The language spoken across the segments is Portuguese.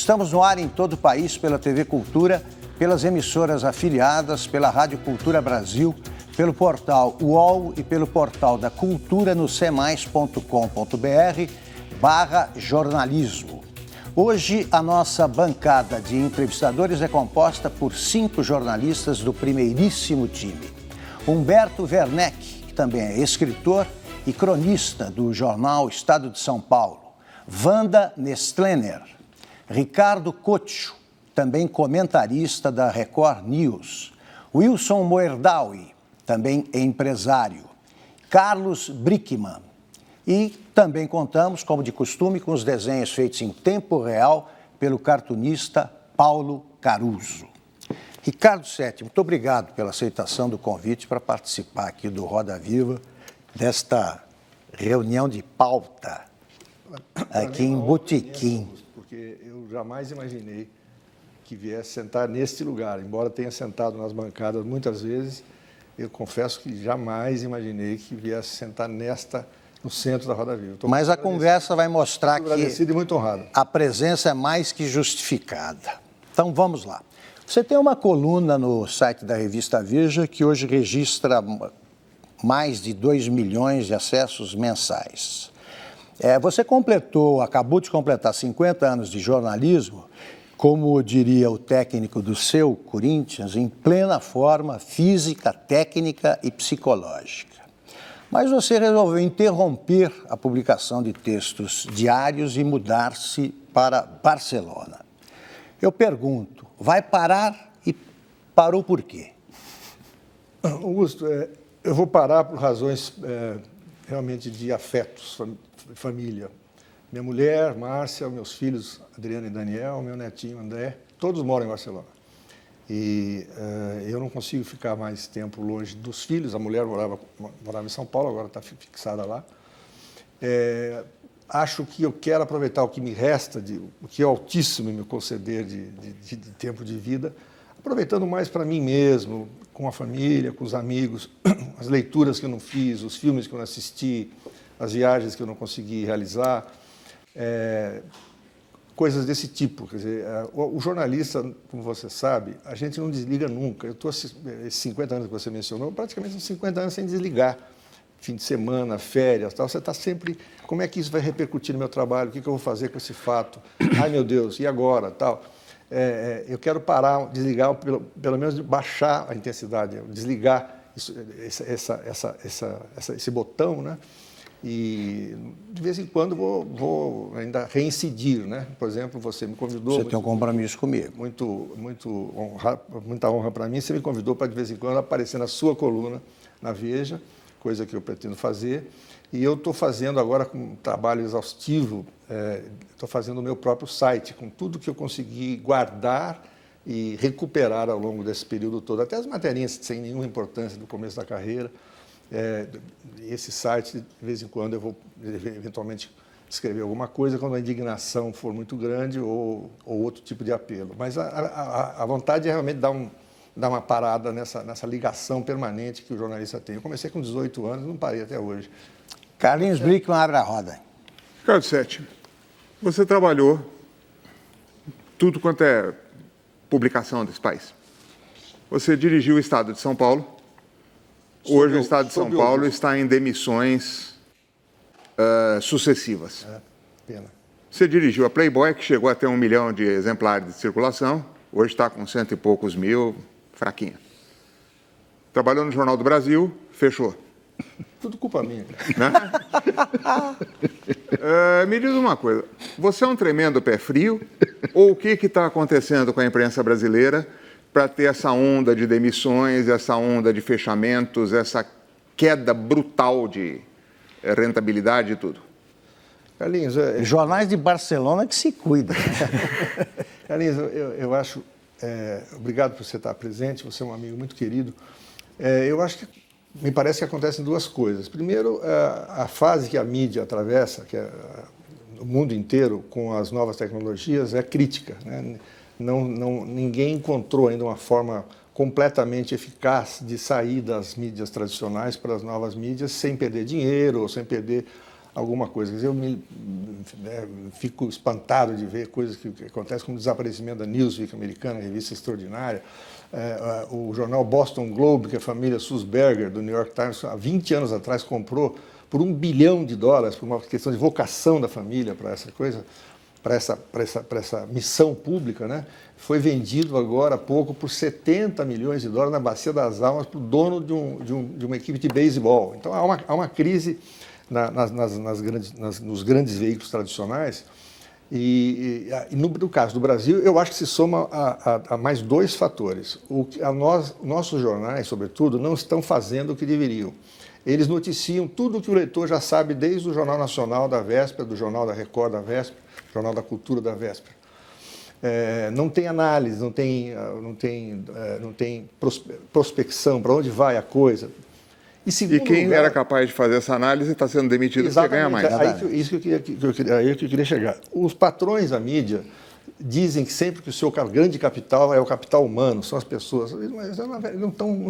Estamos no ar em todo o país pela TV Cultura, pelas emissoras afiliadas, pela Rádio Cultura Brasil, pelo portal UOL e pelo portal da Cultura no cmais.com.br/jornalismo. Hoje, a nossa bancada de entrevistadores é composta por 5 jornalistas do primeiríssimo time. Humberto Werneck, que também é escritor e cronista do jornal Estado de São Paulo. Wanda Nestlener. Ricardo Cotcho, também comentarista da Record News. Wilson Moerdaui, também empresário. Carlos Brickman. E também contamos, como de costume, com os desenhos feitos em tempo real pelo cartunista Paulo Caruso. Ricardo Setti, muito obrigado pela aceitação do convite para participar aqui do Roda Viva, desta reunião de pauta aqui em Botequim. Porque eu jamais imaginei que viesse sentar neste lugar, embora tenha sentado nas bancadas muitas vezes, eu confesso que jamais imaginei que viesse sentar no centro da Roda Viva. Mas a conversa vai mostrar que agradecido e muito honrado. A presença é mais que justificada. Então vamos lá. Você tem uma coluna no site da revista Veja que hoje registra mais de 2 milhões de acessos mensais. Você acabou de completar 50 anos de jornalismo, como diria o técnico do seu Corinthians, em plena forma física, técnica e psicológica. Mas você resolveu interromper a publicação de textos diários e mudar-se para Barcelona. Eu pergunto, vai parar e parou por quê? Augusto, eu vou parar por razões realmente de afetos, família. Minha mulher, Márcia, meus filhos, Adriano e Daniel, meu netinho, André, todos moram em Barcelona. E eu não consigo ficar mais tempo longe dos filhos. A mulher morava em São Paulo, agora está fixada lá. Acho que eu quero aproveitar o que me resta, o que é altíssimo me conceder de tempo de vida, aproveitando mais para mim mesmo, com a família, com os amigos, as leituras que eu não fiz, os filmes que eu não assisti, as viagens que eu não consegui realizar. Coisas desse tipo. Quer dizer, o jornalista, como você sabe, a gente não desliga nunca. Eu estou, esses 50 anos que você mencionou, praticamente uns 50 anos sem desligar. Fim de semana, férias, tal. Você está sempre, como é que isso vai repercutir no meu trabalho? O que eu vou fazer com esse fato? Ai, meu Deus, e agora? Tal. Eu quero parar, desligar, pelo menos baixar a intensidade, desligar esse botão, né? E, de vez em quando, vou ainda reincidir, né? Por exemplo, você me convidou... Você tem um compromisso comigo. Muita honra para mim. Você me convidou para, de vez em quando, aparecer na sua coluna, na Veja, coisa que eu pretendo fazer. E eu estou fazendo agora, com um trabalho exaustivo, estou fazendo o meu próprio site, com tudo que eu consegui guardar e recuperar ao longo desse período todo. Até as materinhas sem nenhuma importância do começo da carreira. Esse site, de vez em quando, eu vou eventualmente escrever alguma coisa quando a indignação for muito grande ou outro tipo de apelo. Mas a vontade é realmente dar uma parada nessa ligação permanente que o jornalista tem. Eu comecei com 18 anos e não parei até hoje. Carlinhos Brickman, abre a roda. Ricardo Setti, você trabalhou tudo quanto é publicação desse país. Você dirigiu o Estado de São Paulo. Hoje o Estado de São Paulo está em demissões sucessivas. Pena. Você dirigiu a Playboy, que chegou a ter 1 milhão de exemplares de circulação, hoje está com 100 e poucos mil, fraquinha. Trabalhou no Jornal do Brasil, fechou. Tudo culpa minha. Né? Me diz uma coisa, você é um tremendo pé frio, ou o que está acontecendo com a imprensa brasileira para ter essa onda de demissões, essa onda de fechamentos, essa queda brutal de rentabilidade e tudo? Carlinhos, Jornais de Barcelona que se cuidam. Carlinhos, eu acho... obrigado por você estar presente, você é um amigo muito querido. Eu acho que me parece que acontecem duas coisas. Primeiro, a fase que a mídia atravessa, que é o mundo inteiro, com as novas tecnologias, é crítica, né? Ninguém encontrou ainda uma forma completamente eficaz de sair das mídias tradicionais para as novas mídias sem perder dinheiro ou sem perder alguma coisa. Quer dizer, fico espantado de ver coisas que acontecem, como o desaparecimento da Newsweek americana, revista extraordinária, o jornal Boston Globe, que a família Sulzberger, do New York Times, há 20 anos atrás, comprou por $1 bilhão, por uma questão de vocação da família para essa coisa, para essa missão pública, né? Foi vendido agora há pouco por $70 milhões na Bacia das Almas para o dono de uma equipe de beisebol. Então há uma crise nos grandes veículos tradicionais e no caso do Brasil, eu acho que se soma a mais dois fatores. Nossos jornais, sobretudo, não estão fazendo o que deveriam. Eles noticiam tudo o que o leitor já sabe desde o Jornal Nacional da véspera, do Jornal da Record da véspera, Jornal da Cultura da véspera. Não tem análise, não tem prospecção, para onde vai a coisa. E quem era capaz de fazer essa análise está sendo demitido porque ganha mais. Isso que eu queria chegar. Os patrões da mídia dizem que sempre que o seu grande capital é o capital humano, são as pessoas, mas não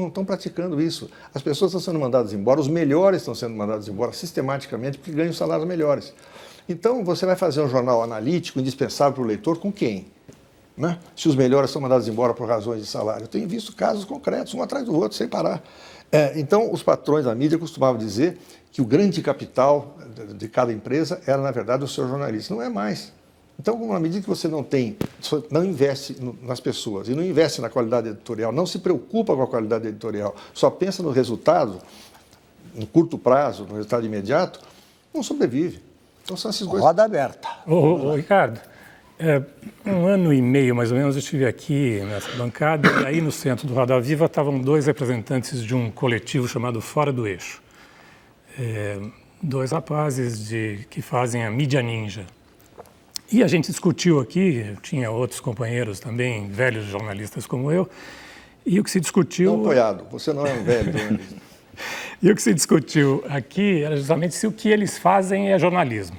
estão praticando isso. As pessoas estão sendo mandadas embora, os melhores estão sendo mandados embora sistematicamente porque ganham salários melhores. Então, você vai fazer um jornal analítico indispensável para o leitor com quem? Né? Se os melhores são mandados embora por razões de salário. Eu tenho visto casos concretos, um atrás do outro, sem parar. Então, os patrões da mídia costumavam dizer que o grande capital de cada empresa era, na verdade, o seu jornalista. Não é mais. Então, na medida que você não investe nas pessoas e não investe na qualidade editorial, não se preocupa com a qualidade editorial, só pensa no resultado, no curto prazo, no resultado imediato, não sobrevive. Então, são esses dois... Roda aberta. Ô, Ricardo, 1 ano e meio, mais ou menos, eu estive aqui nessa bancada e aí no centro do Roda Viva estavam 2 representantes de um coletivo chamado Fora do Eixo. 2 rapazes que fazem a mídia ninja. E a gente discutiu aqui, tinha outros companheiros também, velhos jornalistas como eu, e o que se discutiu... Não apoiado, você não é um velho jornalista. E o que se discutiu aqui era justamente se o que eles fazem é jornalismo.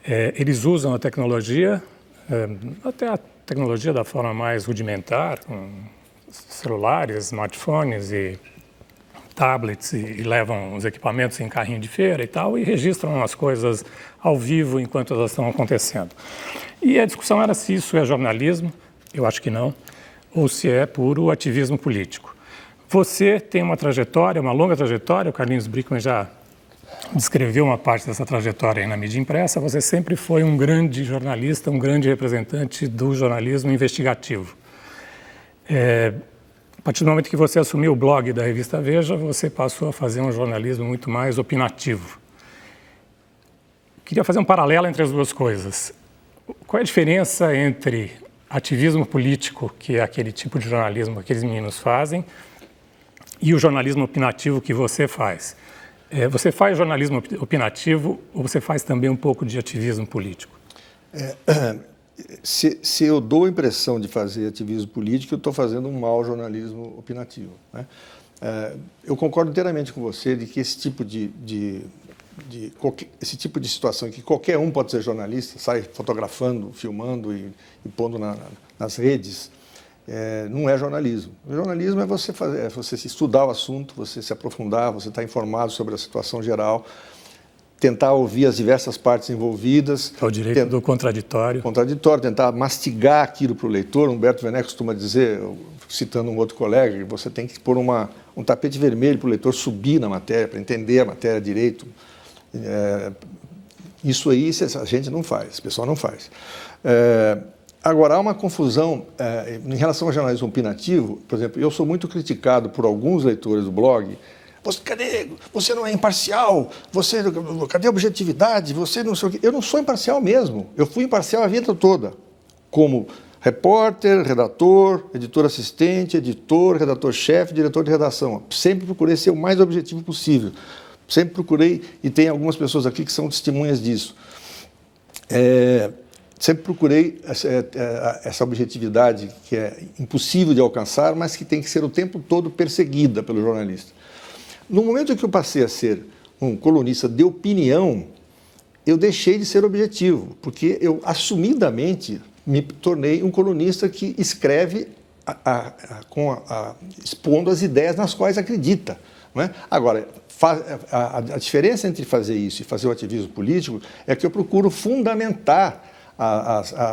Eles usam a tecnologia, até a tecnologia da forma mais rudimentar, com celulares, smartphones e tablets, e levam os equipamentos em carrinho de feira e tal, e registram as coisas ao vivo enquanto elas estão acontecendo. E a discussão era se isso é jornalismo, eu acho que não, ou se é puro ativismo político. Você tem uma trajetória, uma longa trajetória, o Carlinhos Brickman já descreveu uma parte dessa trajetória aí na mídia impressa, você sempre foi um grande jornalista, um grande representante do jornalismo investigativo. A partir do momento que você assumiu o blog da revista Veja, você passou a fazer um jornalismo muito mais opinativo. Queria fazer um paralelo entre as duas coisas. Qual é a diferença entre ativismo político, que é aquele tipo de jornalismo que aqueles meninos fazem, e o jornalismo opinativo que você faz? Você faz jornalismo opinativo ou você faz também um pouco de ativismo político? Se eu dou a impressão de fazer ativismo político, eu estou fazendo um mau jornalismo opinativo, né? Eu concordo inteiramente com você de que esse tipo esse tipo de situação em que qualquer um pode ser jornalista, sai fotografando, filmando e pondo nas redes, não é jornalismo. O jornalismo é você estudar o assunto, você se aprofundar, você estar informado sobre a situação geral, tentar ouvir as diversas partes envolvidas. É o direito do contraditório. Tentar mastigar aquilo para o leitor. Humberto Werneck costuma dizer, citando um outro colega, que você tem que pôr um tapete vermelho para o leitor subir na matéria, para entender a matéria direito. Isso aí a gente não faz, o pessoal não faz. Agora, há uma confusão em relação ao jornalismo opinativo. Por exemplo, eu sou muito criticado por alguns leitores do blog. Cadê? Você não é imparcial, cadê a objetividade? Você não sei o quê. Eu não sou imparcial mesmo. Eu fui imparcial a vida toda, como repórter, redator, editor assistente, editor, redator-chefe, diretor de redação. Sempre procurei ser o mais objetivo possível. Sempre procurei, e tem algumas pessoas aqui que são testemunhas disso. Sempre procurei essa objetividade que é impossível de alcançar, mas que tem que ser o tempo todo perseguida pelo jornalista. No momento em que eu passei a ser um colunista de opinião, eu deixei de ser objetivo, porque eu assumidamente me tornei um colunista que escreve expondo as ideias nas quais acredita. Não é? Agora, A diferença entre fazer isso e fazer o ativismo político é que eu procuro fundamentar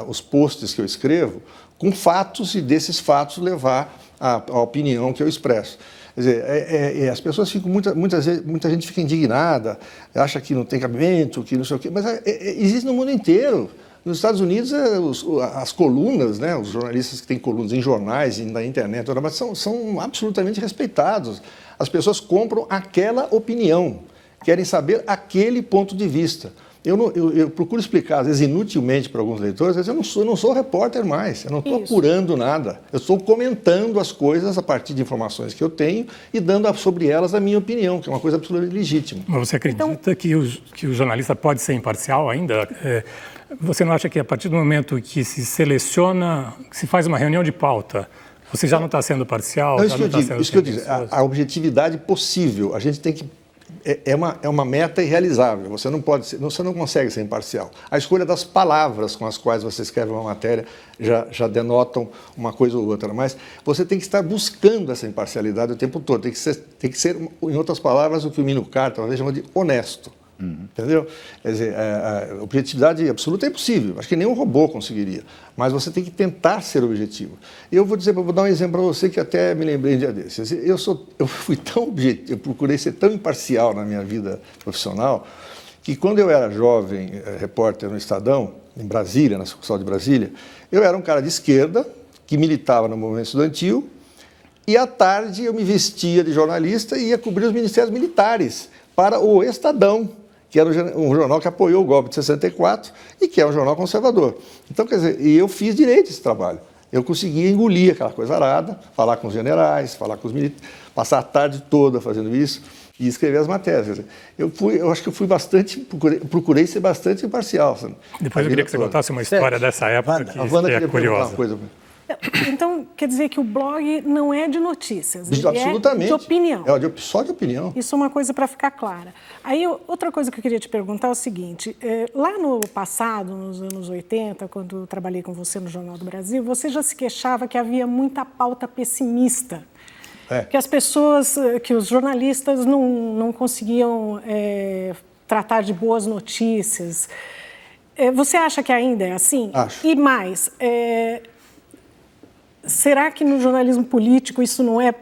os posts que eu escrevo com fatos e desses fatos levar a opinião que eu expresso. Quer dizer, as pessoas ficam, muita gente fica indignada, acha que não tem cabimento, que não sei o quê, mas existe no mundo inteiro. Nos Estados Unidos, as colunas, né, os jornalistas que têm colunas em jornais e na internet, são absolutamente respeitados. As pessoas compram aquela opinião, querem saber aquele ponto de vista. Eu procuro explicar, às vezes inutilmente para alguns leitores, às vezes eu não sou repórter mais, eu não estou apurando nada, eu estou comentando as coisas a partir de informações que eu tenho e dando sobre elas a minha opinião, que é uma coisa absolutamente legítima. Mas você acredita que o jornalista pode ser imparcial ainda? Você não acha que a partir do momento que se seleciona, que se faz uma reunião de pauta, você já não está sendo parcial? Não, isso que eu digo, a objetividade possível, a gente tem que... É uma meta irrealizável, você não consegue ser imparcial. A escolha das palavras com as quais você escreve uma matéria já denotam uma coisa ou outra, mas você tem que estar buscando essa imparcialidade o tempo todo, tem que ser em outras palavras, o que o Minho Carta talvez chama de honesto. Entendeu? Quer dizer, a objetividade absoluta é impossível, acho que nem um robô conseguiria, mas você tem que tentar ser objetivo. Eu vou dar um exemplo para você que até me lembrei um dia desses. Eu fui tão objetivo, eu procurei ser tão imparcial na minha vida profissional, que quando eu era jovem repórter no Estadão, em Brasília, na sucursal de Brasília, eu era um cara de esquerda, que militava no movimento estudantil, e à tarde eu me vestia de jornalista e ia cobrir os ministérios militares para o Estadão, que era um jornal que apoiou o golpe de 64 e que é um jornal conservador. Então, quer dizer, eu fiz direito esse trabalho. Eu conseguia engolir aquela coisa arada, falar com os generais, falar com os militares, passar a tarde toda fazendo isso e escrever as matérias. Quer dizer, eu acho que eu fui procurei ser bastante imparcial. Sabe? Depois eu queria que você contasse uma história dessa época que é curiosa. Então, quer dizer que o blog não é de notícias, ele absolutamente. É de opinião. Só de opinião. Isso é uma coisa para ficar clara. Aí, outra coisa que eu queria te perguntar é o seguinte, lá no passado, nos anos 80, quando eu trabalhei com você no Jornal do Brasil, você já se queixava que havia muita pauta pessimista, que as pessoas, que os jornalistas não conseguiam tratar de boas notícias. Você acha que ainda é assim? Acho. E mais... será que no jornalismo político isso não é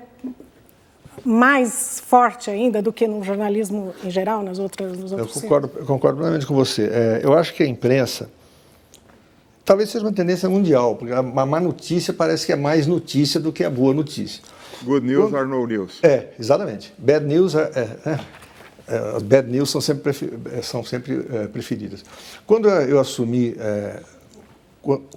mais forte ainda do que no jornalismo em geral, nos outros eu concordo plenamente com você. Eu acho que a imprensa talvez seja uma tendência mundial, porque a má notícia parece que é mais notícia do que a boa notícia. Good news or no news. Exatamente. Bad news as bad news são sempre preferidas. Quando eu assumi...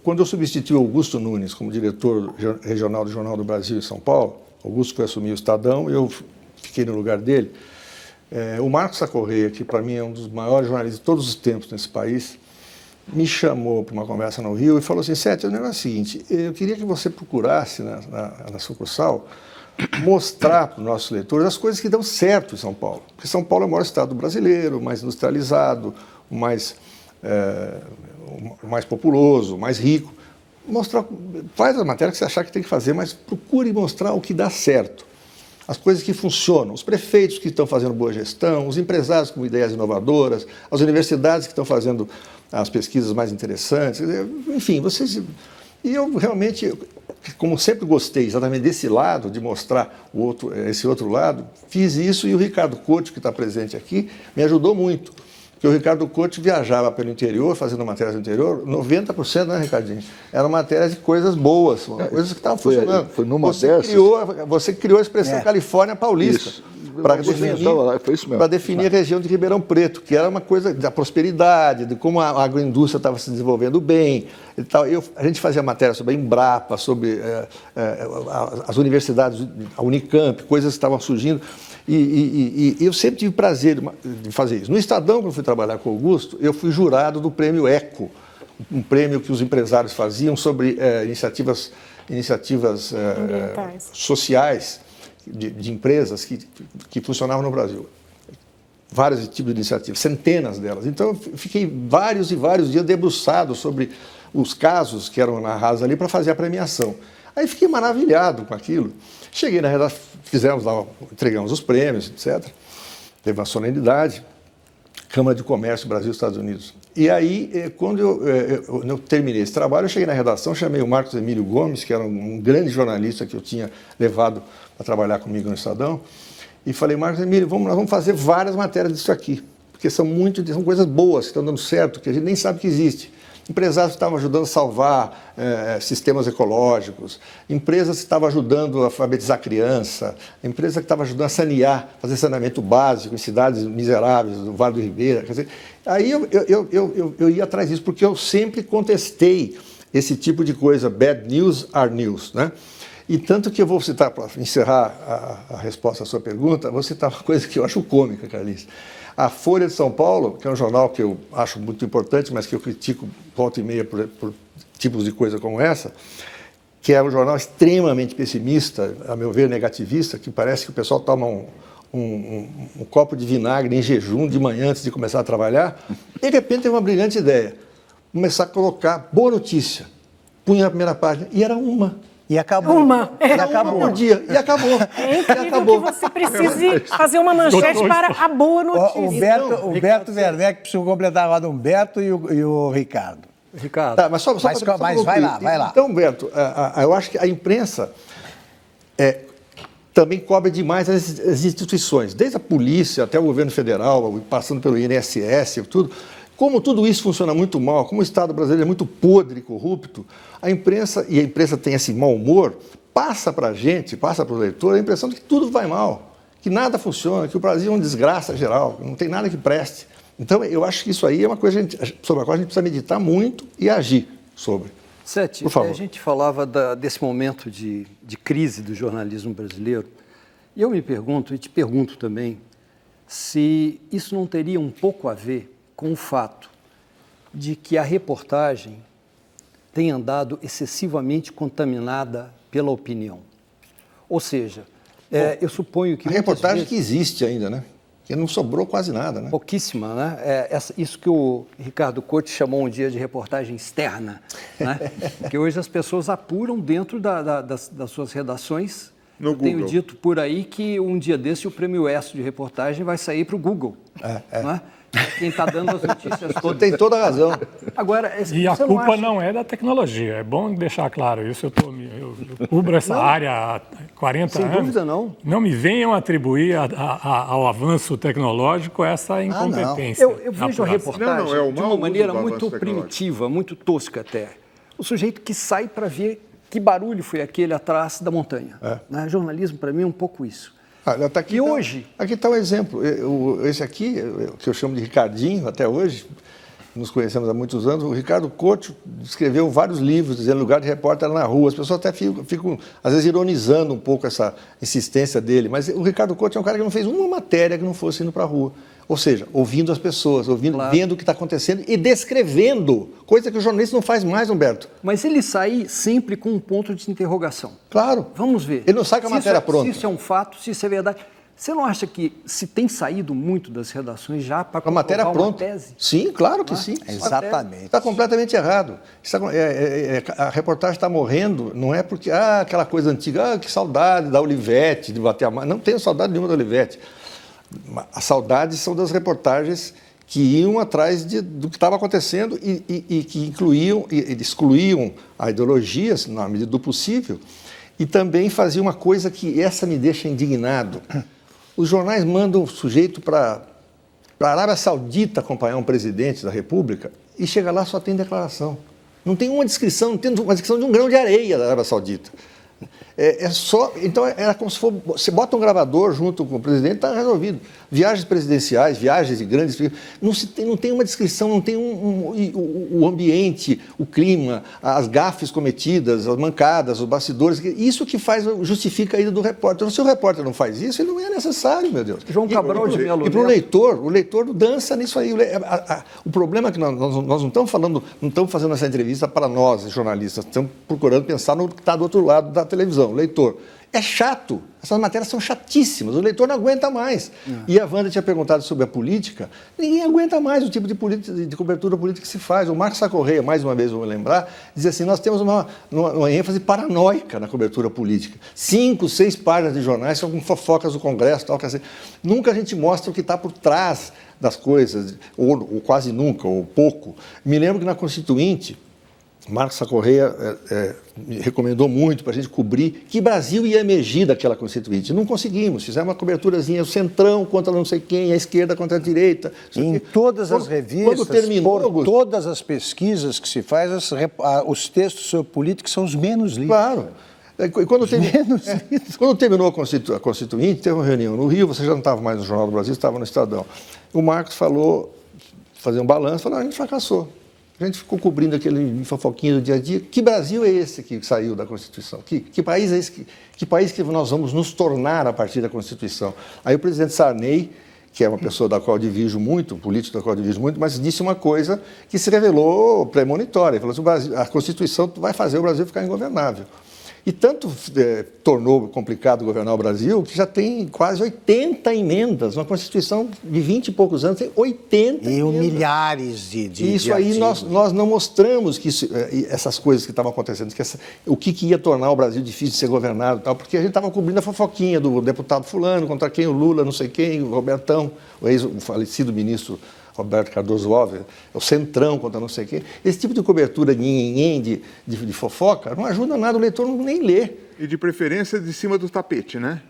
Quando eu substituí Augusto Nunes como diretor regional do Jornal do Brasil em São Paulo, Augusto foi assumir o Estadão, eu fiquei no lugar dele. O Marcos Sacorreia, que para mim é um dos maiores jornalistas de todos os tempos nesse país, me chamou para uma conversa no Rio e falou assim: Sete, o negócio é o seguinte, eu queria que você procurasse na sucursal mostrar para os nossos leitores as coisas que dão certo em São Paulo. Porque São Paulo é o maior estado brasileiro, mais industrializado, o mais populoso, o mais rico. Faz a matéria que você achar que tem que fazer, mas procure mostrar o que dá certo. As coisas que funcionam, os prefeitos que estão fazendo boa gestão, os empresários com ideias inovadoras, as universidades que estão fazendo as pesquisas mais interessantes, enfim, vocês... E eu realmente, como sempre gostei exatamente desse lado, de mostrar esse outro lado, fiz isso e o Ricardo Couto, que está presente aqui, me ajudou muito. Porque o Ricardo Couto viajava pelo interior, fazendo matérias no interior, 90%, né, Ricardinho? Eram matérias de coisas boas, coisas que estavam funcionando. Foi numa você criou a expressão Califórnia Paulista. Para definir a região de Ribeirão Preto, que era uma coisa da prosperidade, de como a agroindústria estava se desenvolvendo bem. E tal. A gente fazia matéria sobre a Embrapa, sobre as universidades, a Unicamp, coisas que estavam surgindo. E eu sempre tive prazer de fazer isso. No Estadão, quando eu fui trabalhar com o Augusto, eu fui jurado do prêmio ECO, um prêmio que os empresários faziam sobre iniciativas sociais de empresas que funcionavam no Brasil. Vários tipos de iniciativas, centenas delas. Então, eu fiquei vários e vários dias debruçado sobre os casos que eram narrados ali para fazer a premiação. Aí fiquei maravilhado com aquilo. Cheguei na redação, entregamos os prêmios, etc. teve uma solenidade, Câmara de Comércio Brasil e Estados Unidos. E aí, quando eu terminei esse trabalho, eu cheguei na redação, chamei o Marcos Emílio Gomes, que era um grande jornalista que eu tinha levado para trabalhar comigo no Estadão, e falei, Marcos Emílio, nós vamos fazer várias matérias disso aqui, porque são coisas boas, que estão dando certo, que a gente nem sabe que existe. Empresários que estavam ajudando a salvar sistemas ecológicos, empresas que estavam ajudando a alfabetizar a criança, empresa que estava ajudando a sanear, fazer saneamento básico em cidades miseráveis do Vale do Ribeira. Quer dizer, aí eu ia atrás disso, porque eu sempre contestei esse tipo de coisa, bad news are news, né? E tanto que eu vou citar, para encerrar a resposta à sua pergunta, vou citar uma coisa que eu acho cômica, Carlice. A Folha de São Paulo, que é um jornal que eu acho muito importante, mas que eu critico volta e meia por tipos de coisa como essa, que é um jornal extremamente pessimista, a meu ver negativista, que parece que o pessoal toma um copo de vinagre em jejum de manhã antes de começar a trabalhar. De repente teve uma brilhante ideia, começar a colocar boa notícia, punha na primeira página, e era uma. E acabou. Era uma por dia. E acabou. É incrível que você precise fazer uma manchete para a boa notícia. O Humberto Werneck precisa completar agora o Humberto e o Ricardo. Ricardo. Tá, mas vai lá. Então, Humberto, eu acho que a imprensa também cobre demais as instituições, desde a polícia até o governo federal, passando pelo INSS, tudo. Como tudo isso funciona muito mal, como o Estado brasileiro é muito podre e corrupto, a imprensa tem esse mau humor, passa para a gente, passa para o leitor, a impressão de que tudo vai mal, que nada funciona, que o Brasil é uma desgraça geral, que não tem nada que preste. Então, eu acho que isso aí é uma coisa sobre a qual a gente precisa meditar muito e agir sobre. Sete, por favor. A gente falava desse momento de crise do jornalismo brasileiro, e eu me pergunto, e te pergunto também, se isso não teria um pouco a ver com o fato de que a reportagem tem andado excessivamente contaminada pela opinião. Ou seja, eu suponho que... A reportagem que existe ainda, né? Que não sobrou quase nada, né? Pouquíssima, né? Isso que o Ricardo Couto chamou um dia de reportagem externa, né? Que hoje as pessoas apuram dentro das suas redações. No Google. Tenho dito por aí que um dia desse o prêmio ESSO de reportagem vai sair para o Google. Né? Quem está dando as notícias todas. Tem toda a razão. Agora, e a culpa não é da tecnologia, é bom deixar claro isso. Eu cubro essa área há 40 anos. Sem dúvida, não. Não me venham atribuir ao avanço tecnológico essa incompetência. Eu vejo a reportagem de uma maneira muito primitiva, muito tosca até. O sujeito que sai para ver que barulho foi aquele atrás da montanha. Né? Jornalismo, para mim, é um pouco isso. Tá aqui, e hoje... Aqui está um exemplo. Esse aqui, que eu chamo de Ricardinho até hoje, nos conhecemos há muitos anos, o Ricardo Couto escreveu vários livros dizendo lugar de repórter na rua. As pessoas até ficam, às vezes, ironizando um pouco essa insistência dele. Mas o Ricardo Couto é um cara que não fez uma matéria que não fosse indo para a rua. Ou seja, ouvindo as pessoas, vendo o que está acontecendo e descrevendo, coisa que o jornalista não faz mais, Humberto. Mas ele sai sempre com um ponto de interrogação. Claro. Vamos ver. Ele não sai com a matéria pronta. Se isso é um fato, se isso é verdade. Você não acha que se tem saído muito das redações já para comprovar a matéria pronta? Uma tese? Sim, claro que sim. Exatamente. Está completamente errado. A reportagem está morrendo, não é porque aquela coisa antiga, que saudade da Olivetti, de bater a mão. Não tenho saudade nenhuma da Olivetti. As saudades são das reportagens que iam atrás do que estava acontecendo e que excluíam a ideologia, na medida do possível, e também faziam uma coisa que essa me deixa indignado. Os jornais mandam o sujeito para a Arábia Saudita acompanhar um presidente da República e chega lá só tem declaração. Não tem uma descrição, não tem uma descrição de um grão de areia da Arábia Saudita. Então era como se você bota um gravador junto com o presidente, está resolvido. Viagens presidenciais, viagens de grandes... Não tem uma descrição, não tem o ambiente, o clima, as gafes cometidas, as mancadas, os bastidores. Isso que justifica a ida do repórter. Então, se o repórter não faz isso, ele não é necessário, meu Deus. João Cabral de Melo. E para o leitor dança nisso aí. O problema é que nós não estamos falando, não estamos fazendo essa entrevista para nós, jornalistas, estamos procurando pensar no que está do outro lado da televisão. conclusão, leitor, é chato. Essas matérias são chatíssimas, o leitor não aguenta mais. E a Wanda tinha perguntado sobre a política, ninguém aguenta mais o tipo de cobertura política que se faz. O Marcos Sacorreia, mais uma vez eu vou lembrar, dizia assim, nós temos uma ênfase paranoica na cobertura política. 5, 6 páginas de jornais são com fofocas do Congresso, tal, quer dizer, nunca a gente mostra o que está por trás das coisas, ou quase nunca, ou pouco. Me lembro que na Constituinte, Marcos Sacorreia me recomendou muito para a gente cobrir que Brasil ia emergir daquela Constituinte. Não conseguimos, fizemos uma coberturazinha, o centrão contra não sei quem, a esquerda contra a direita. Em todas as revistas, por todas as pesquisas que se faz, os textos sobre política são os menos lidos. Claro. E quando terminou a Constituinte, teve uma reunião no Rio, você já não estava mais no Jornal do Brasil, estava no Estadão. O Marcos falou, fazer um balanço, falou, a gente fracassou. A gente ficou cobrindo aquele fofoquinho do dia a dia. Que Brasil é esse que saiu da Constituição? Que país é esse? Que país que nós vamos nos tornar a partir da Constituição? Aí o presidente Sarney, que é uma pessoa da qual eu divirjo muito, um político da qual eu divirjo muito, mas disse uma coisa que se revelou premonitória. Ele falou assim, a Constituição vai fazer o Brasil ficar ingovernável. E tanto tornou complicado governar o Brasil que já tem quase 80 emendas. Uma Constituição de 20 e poucos anos tem 80 emendas. E milhares de isso aí nós não mostramos que essas coisas que estavam acontecendo, o que ia tornar o Brasil difícil de ser governado, tal, porque a gente estava cobrindo a fofoquinha do deputado fulano, contra quem o Lula, não sei quem, o Robertão, o falecido ministro Roberto Cardoso Alves, o centrão contra não sei quem. Esse tipo de cobertura de fofoca não ajuda nada, o leitor nem lê. E de preferência de cima do tapete, né?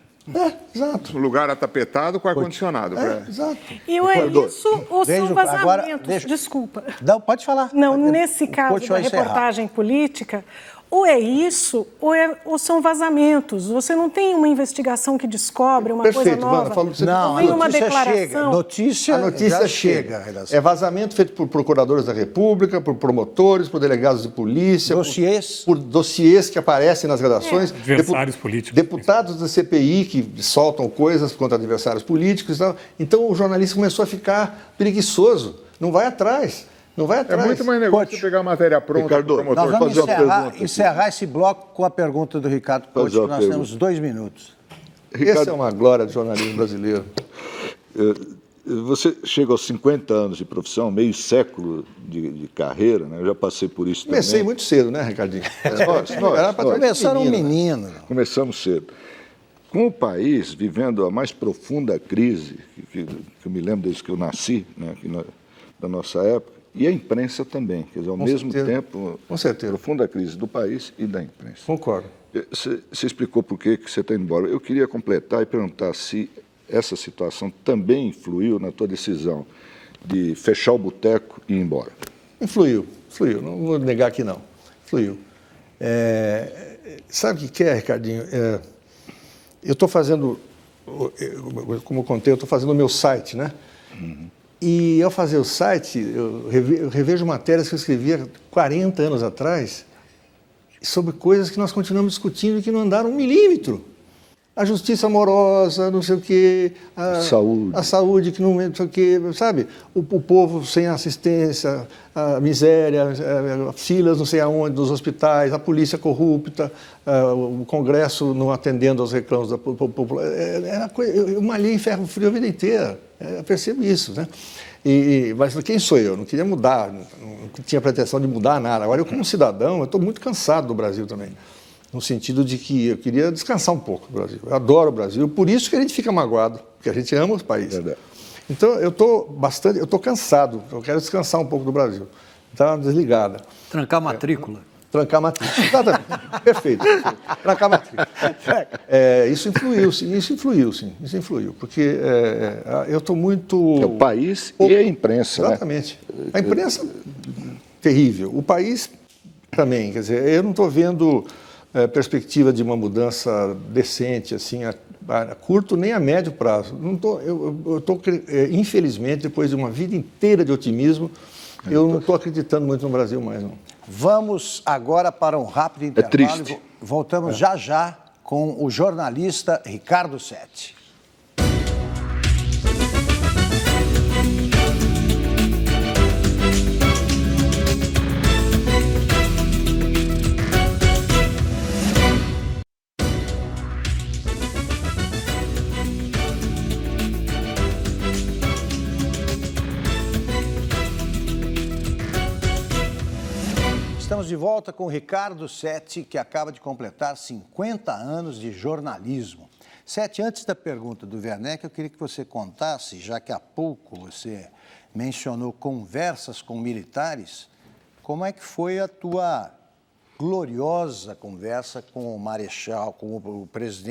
Exato. Um lugar atapetado com ar-condicionado. Exato. E é isso ou são vazamentos? Desculpa. Não, pode falar. Não, nesse caso da reportagem política, ou é isso, ou são vazamentos. Você não tem uma investigação que descobre uma coisa nova. Não, tem uma declaração. A notícia chega. É vazamento feito por procuradores da República, por promotores, por delegados de polícia. Por dossiês que aparecem nas redações. Adversários políticos. Deputados da CPI que soltam coisas contra adversários políticos. Então o jornalista começou a ficar preguiçoso. Não vai atrás. Não vai atrás. É muito mais negócio de pegar a matéria pronta. Ricardo, nós vamos encerrar esse bloco com a pergunta do Ricardo Couto, que nós temos 2 minutos. Ricardo, essa é uma glória do jornalismo brasileiro. Você chega aos 50 anos de profissão, meio século de carreira, né? Eu já passei por isso também. Comecei muito cedo, né, Ricardinho? Começaram um menino. Começamos cedo. Com o país vivendo a mais profunda crise, que eu me lembro desde que eu nasci, né, aqui da nossa época, e a imprensa também, quer dizer, ao mesmo tempo, profunda crise do país e da imprensa. Concordo. Você explicou por que você está indo embora. Eu queria completar e perguntar se essa situação também influiu na tua decisão de fechar o boteco e ir embora. Influiu, não vou negar que não, influiu. Sabe o que é, Ricardinho? Eu estou fazendo, como eu contei, eu estou fazendo o meu site, né? Uhum. E ao fazer o site, eu revejo matérias que eu escrevia 40 anos atrás sobre coisas que nós continuamos discutindo e que não andaram 1 milímetro. A justiça amorosa, não sei o quê, a saúde que não sei o quê, sabe? O povo sem assistência, a miséria, filas não sei aonde, dos hospitais, a polícia corrupta, o Congresso não atendendo aos reclamos da população. Eu malhei em ferro frio a vida inteira, eu percebo isso, né? Mas quem sou eu? Não queria mudar, não tinha pretensão de mudar nada. Agora, eu como cidadão, eu estou muito cansado do Brasil também. No sentido de que eu queria descansar um pouco do Brasil. Eu adoro o Brasil, por isso que a gente fica magoado, porque a gente ama o país. Verdade. Então, eu estou cansado, eu quero descansar um pouco do Brasil. Está desligada. Trancar a matrícula. Trancar a matrícula, exatamente. Perfeito. Trancar a matrícula. Isso influiu, porque eu estou muito... É o país e a imprensa, exatamente. Né? A imprensa, terrível. O país também, quer dizer, eu não estou vendo... perspectiva de uma mudança decente, assim, a curto nem a médio prazo. Eu estou, infelizmente, depois de uma vida inteira de otimismo, eu não estou acreditando muito no Brasil mais, não. Vamos agora para um rápido intervalo. É triste. Voltamos já com o jornalista Ricardo Sete. de volta com o Ricardo Setti, que acaba de completar 50 anos de jornalismo. Setti, antes da pergunta do Werneck, eu queria que você contasse, já que há pouco você mencionou conversas com militares, como é que foi a tua gloriosa conversa com o Marechal, com o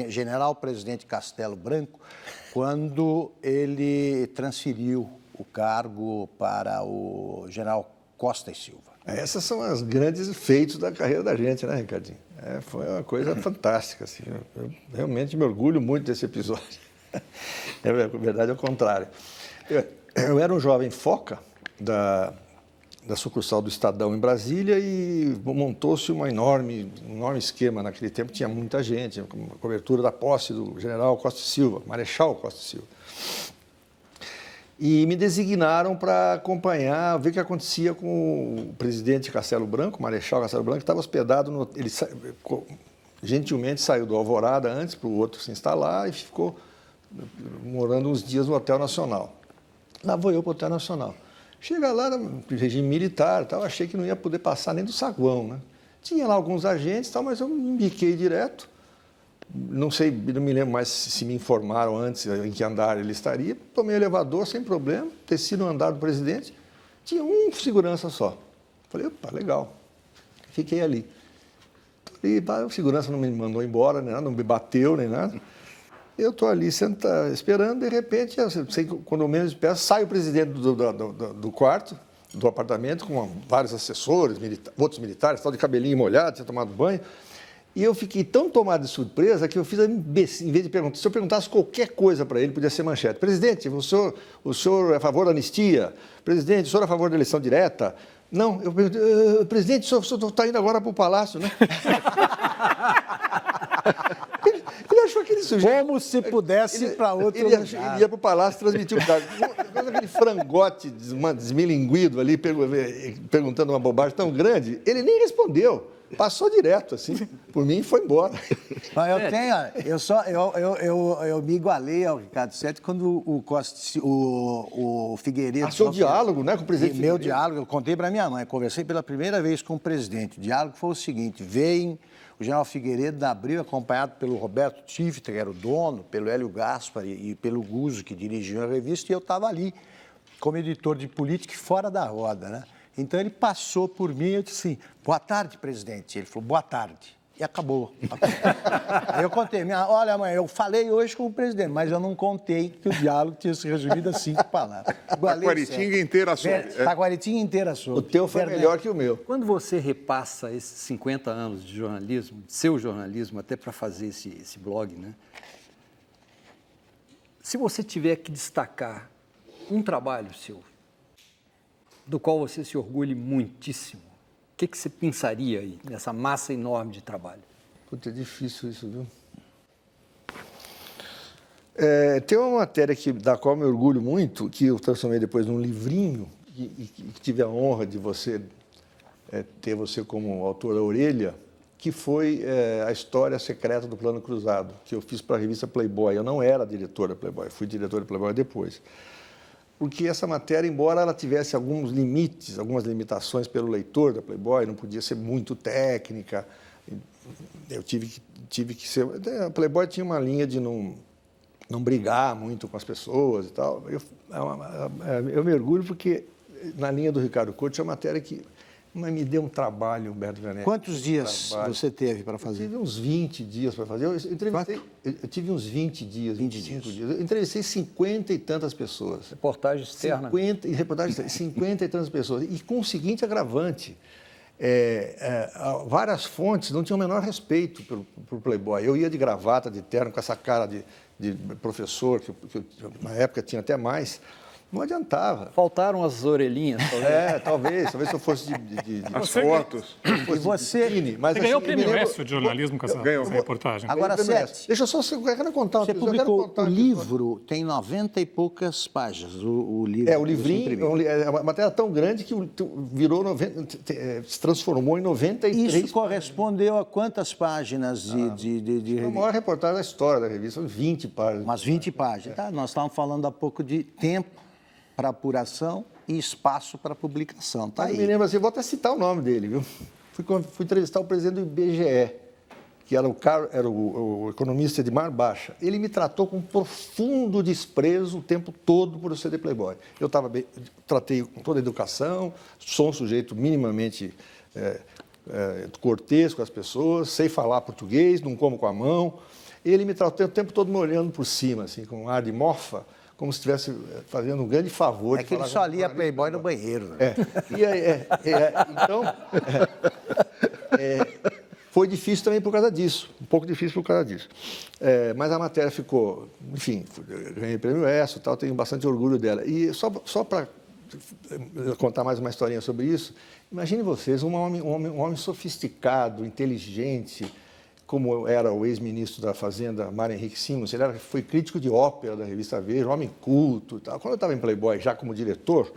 general-presidente Castelo Branco, quando ele transferiu o cargo para o general Costa e Silva. Esses são os grandes feitos da carreira da gente, né, Ricardinho? Foi uma coisa fantástica, assim. Eu realmente me orgulho muito desse episódio. Na verdade, é o contrário. Eu era um jovem foca da sucursal do Estadão em Brasília e montou-se um enorme esquema. Naquele tempo tinha muita gente, a cobertura da posse do general Costa e Silva, Marechal Costa e Silva. E me designaram para acompanhar, ver o que acontecia com o presidente Castelo Branco, o Marechal Castelo Branco, que estava hospedado, ele gentilmente saiu do Alvorada antes para o outro se instalar e ficou morando uns dias no Hotel Nacional. Lá vou eu para o Hotel Nacional. Chega lá, no regime militar, tal, achei que não ia poder passar nem do saguão, né? Tinha lá alguns agentes, tal, mas eu me embiquei direto. Não me lembro mais se me informaram antes em que andar ele estaria. Tomei o elevador sem problema, desci no andar do presidente, tinha um segurança só. Falei, opa, legal. Fiquei ali. E o segurança não me mandou embora, nem nada, não me bateu, nem nada. Eu estou ali esperando, de repente, quando eu menos peço, sai o presidente do quarto, do apartamento, com vários assessores, outros militares, tal de cabelinho molhado, tinha tomado banho. E eu fiquei tão tomado de surpresa que eu fiz, em vez de perguntar, se eu perguntasse qualquer coisa para ele, podia ser manchete. Presidente, o senhor é a favor da anistia? Presidente, o senhor é a favor da eleição direta? Não, eu perguntei, presidente, o senhor está indo agora para o palácio, né? Ele achou aquele sujeito... Como se pudesse ir para outro lugar. Ele ia para o palácio transmitir o cargo. Aquele frangote desmilinguido ali, perguntando uma bobagem tão grande, ele nem respondeu. Passou direto, assim, por mim e foi embora. Eu me igualei ao Ricardo Setti quando o Figueiredo... Seu diálogo, né, com o presidente Meu diálogo, eu contei para minha mãe, conversei pela primeira vez com o presidente. O diálogo foi o seguinte, veio o general Figueiredo abriu, acompanhado pelo Roberto Tifta, que era o dono, pelo Hélio Gaspari e pelo Guzzo, que dirigiu a revista, e eu estava ali como editor de política e fora da roda, né? Então, ele passou por mim e eu disse assim, boa tarde, presidente. Ele falou, boa tarde. E acabou. Aí eu contei, olha, mãe, eu falei hoje com o presidente, mas eu não contei que o diálogo tinha se resumido a 5 palavras. Taquaritinga inteira sua. Taquaritinga inteira sua. O teu foi melhor que o meu. Quando você repassa esses 50 anos de jornalismo, de seu jornalismo, até para fazer esse blog, né? Se você tiver que destacar um trabalho seu, do qual você se orgulhe muitíssimo, o que você pensaria aí, nessa massa enorme de trabalho? Puta, é difícil isso, viu? Tem uma matéria da qual eu me orgulho muito, que eu transformei depois num livrinho, e tive a honra de ter você como autor da orelha, que foi a história secreta do Plano Cruzado, que eu fiz para a revista Playboy. Eu não era diretor da Playboy, fui diretor da Playboy depois. Porque essa matéria, embora ela tivesse alguns limites, algumas limitações pelo leitor da Playboy, não podia ser muito técnica, eu tive que ser... A Playboy tinha uma linha de não brigar muito com as pessoas e tal. Eu me orgulho porque, na linha do Ricardo Couto, tinha uma matéria que me deu um trabalho, Humberto Werneck. Quantos dias você teve para fazer? Eu tive uns 20 dias para fazer. Eu tive uns 20 dias, 25 dias. Eu entrevistei 50 e tantas pessoas. Reportagem externa. 50 e tantas pessoas. E com o seguinte agravante, várias fontes não tinham o menor respeito pelo Playboy. Eu ia de gravata, de terno, com essa cara de professor, que na época tinha até mais. Não adiantava. Faltaram as orelhinhas. Talvez se eu fosse de as fotos. E você... Você ganhou o prêmio ESSO de jornalismo com essa reportagem. Agora, Setti, deixa eu só contar. Você publicou o livro, tem 90 e poucas páginas, o livro. O livrinho, é uma matéria tão grande que virou se transformou em 93. Isso correspondeu a quantas páginas de a maior reportagem da história da revista, 20 páginas. Umas 20 páginas. Tá? Nós estávamos falando há pouco de tempo para apuração e espaço para publicação. Tá aí. Me lembro assim, vou até citar o nome dele, viu? fui entrevistar o presidente do IBGE, que era o economista Edmar Baixa. Ele me tratou com profundo desprezo o tempo todo por eu ser de Playboy. Eu tratei com toda a educação, sou um sujeito minimamente cortês com as pessoas, sei falar português, não como com a mão. Ele me tratou o tempo todo me olhando por cima, assim, com um ar de mofa, como se estivesse fazendo um grande favor. É que ele só lia Playboy no banheiro. Né? Então, foi difícil também por causa disso, um pouco difícil por causa disso. Mas a matéria ficou, enfim, ganhei prêmio ESSO, tal, tenho bastante orgulho dela. E só para contar mais uma historinha sobre isso, imagine vocês, um homem sofisticado, inteligente, como era o ex-ministro da Fazenda, Mário Henrique Simons. Ele foi crítico de ópera da revista Veja, um homem culto e tal. Quando eu estava em Playboy, já como diretor,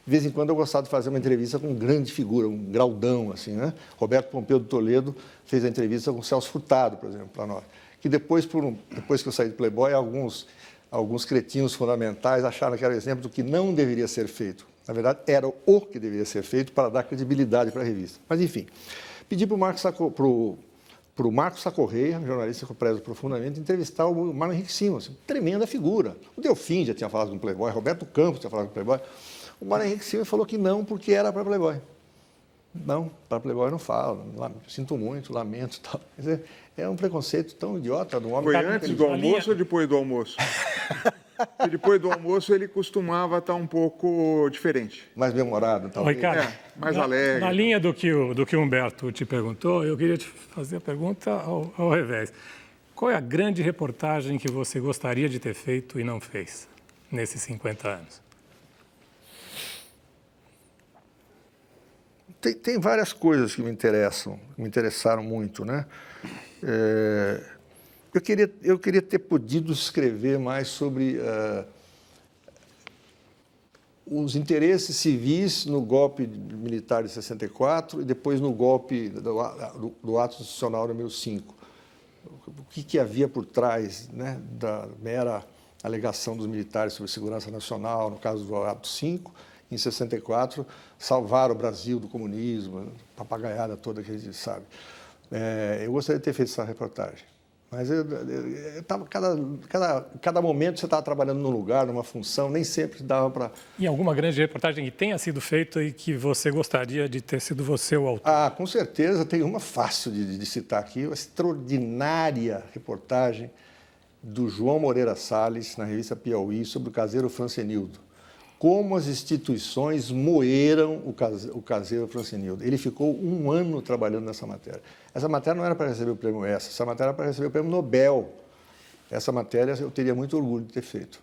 de vez em quando eu gostava de fazer uma entrevista com uma grande figura, um graudão, assim, né? Roberto Pompeu de Toledo fez a entrevista com o Celso Furtado, por exemplo, para nós. Que depois que eu saí de Playboy, alguns cretinos fundamentais acharam que era o exemplo do que não deveria ser feito. Na verdade, era o que deveria ser feito para dar credibilidade para a revista. Mas, enfim, pedi para o Marcos Sacorreia, jornalista que eu prezo profundamente, entrevistar o Mário Henrique Simons, tremenda figura. O Delfim já tinha falado com o Playboy, Roberto Campos tinha falado com o Playboy. O Mário Henrique Simons falou que não, porque era para Playboy. Não, para Playboy eu não falo, sinto muito, lamento e tal. Quer dizer, é um preconceito tão idiota do homem. Foi antes do almoço ou depois do almoço? Porque depois do almoço ele costumava estar um pouco diferente. Mais bem-humorado, talvez. Ricardo, mais alegre. Na linha do que o Humberto te perguntou, eu queria te fazer a pergunta ao revés. Qual é a grande reportagem que você gostaria de ter feito e não fez nesses 50 anos? Tem várias coisas que me interessaram muito, né? Eu queria ter podido escrever mais sobre os interesses civis no golpe militar de 64 e depois no golpe do ato institucional número 5. O que havia por trás, né, da mera alegação dos militares sobre segurança nacional, no caso do ato 5, em 64, salvar o Brasil do comunismo, a papagaiada toda que a gente sabe. Eu gostaria de ter feito essa reportagem. Mas cada momento você estava trabalhando num lugar, numa função, nem sempre dava para... E alguma grande reportagem que tenha sido feita e que você gostaria de ter sido você o autor? Ah, com certeza. Tem uma fácil de citar aqui, uma extraordinária reportagem do João Moreira Salles, na revista Piauí, sobre o caseiro Francenildo. Como as instituições moeram o caseiro Francenildo. Ele ficou 1 ano trabalhando nessa matéria. Essa matéria não era para receber o prêmio ESSO, essa matéria era para receber o prêmio Nobel. Essa matéria eu teria muito orgulho de ter feito.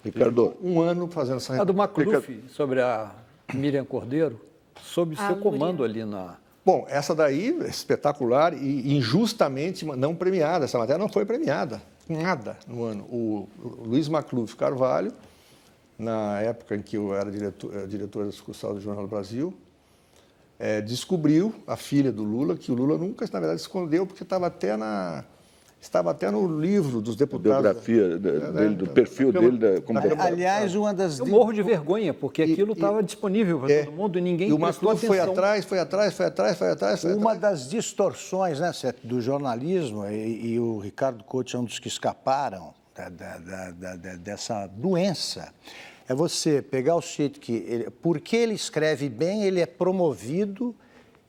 Ricardo, 1 ano fazendo essa... A do Macluf, sobre a Miriam Cordeiro, sob seu comando ali na... Bom, essa daí é espetacular e injustamente não premiada. Essa matéria não foi premiada, nada no ano. O Luiz Macluf Carvalho, na época em que eu era diretor da sucursal do Jornal do Brasil, descobriu, a filha do Lula, que o Lula nunca, na verdade, escondeu, porque estava até no livro dos deputados. A biografia dele, do perfil dele como deputado. Aliás, uma das... Eu morro de vergonha, porque aquilo estava disponível para todo mundo e ninguém e o prestou Macluf atenção. foi atrás. Uma das distorções, né, do jornalismo, e o Ricardo Couto é um dos que escaparam dessa doença, é você pegar o sujeito que, porque ele escreve bem, ele é promovido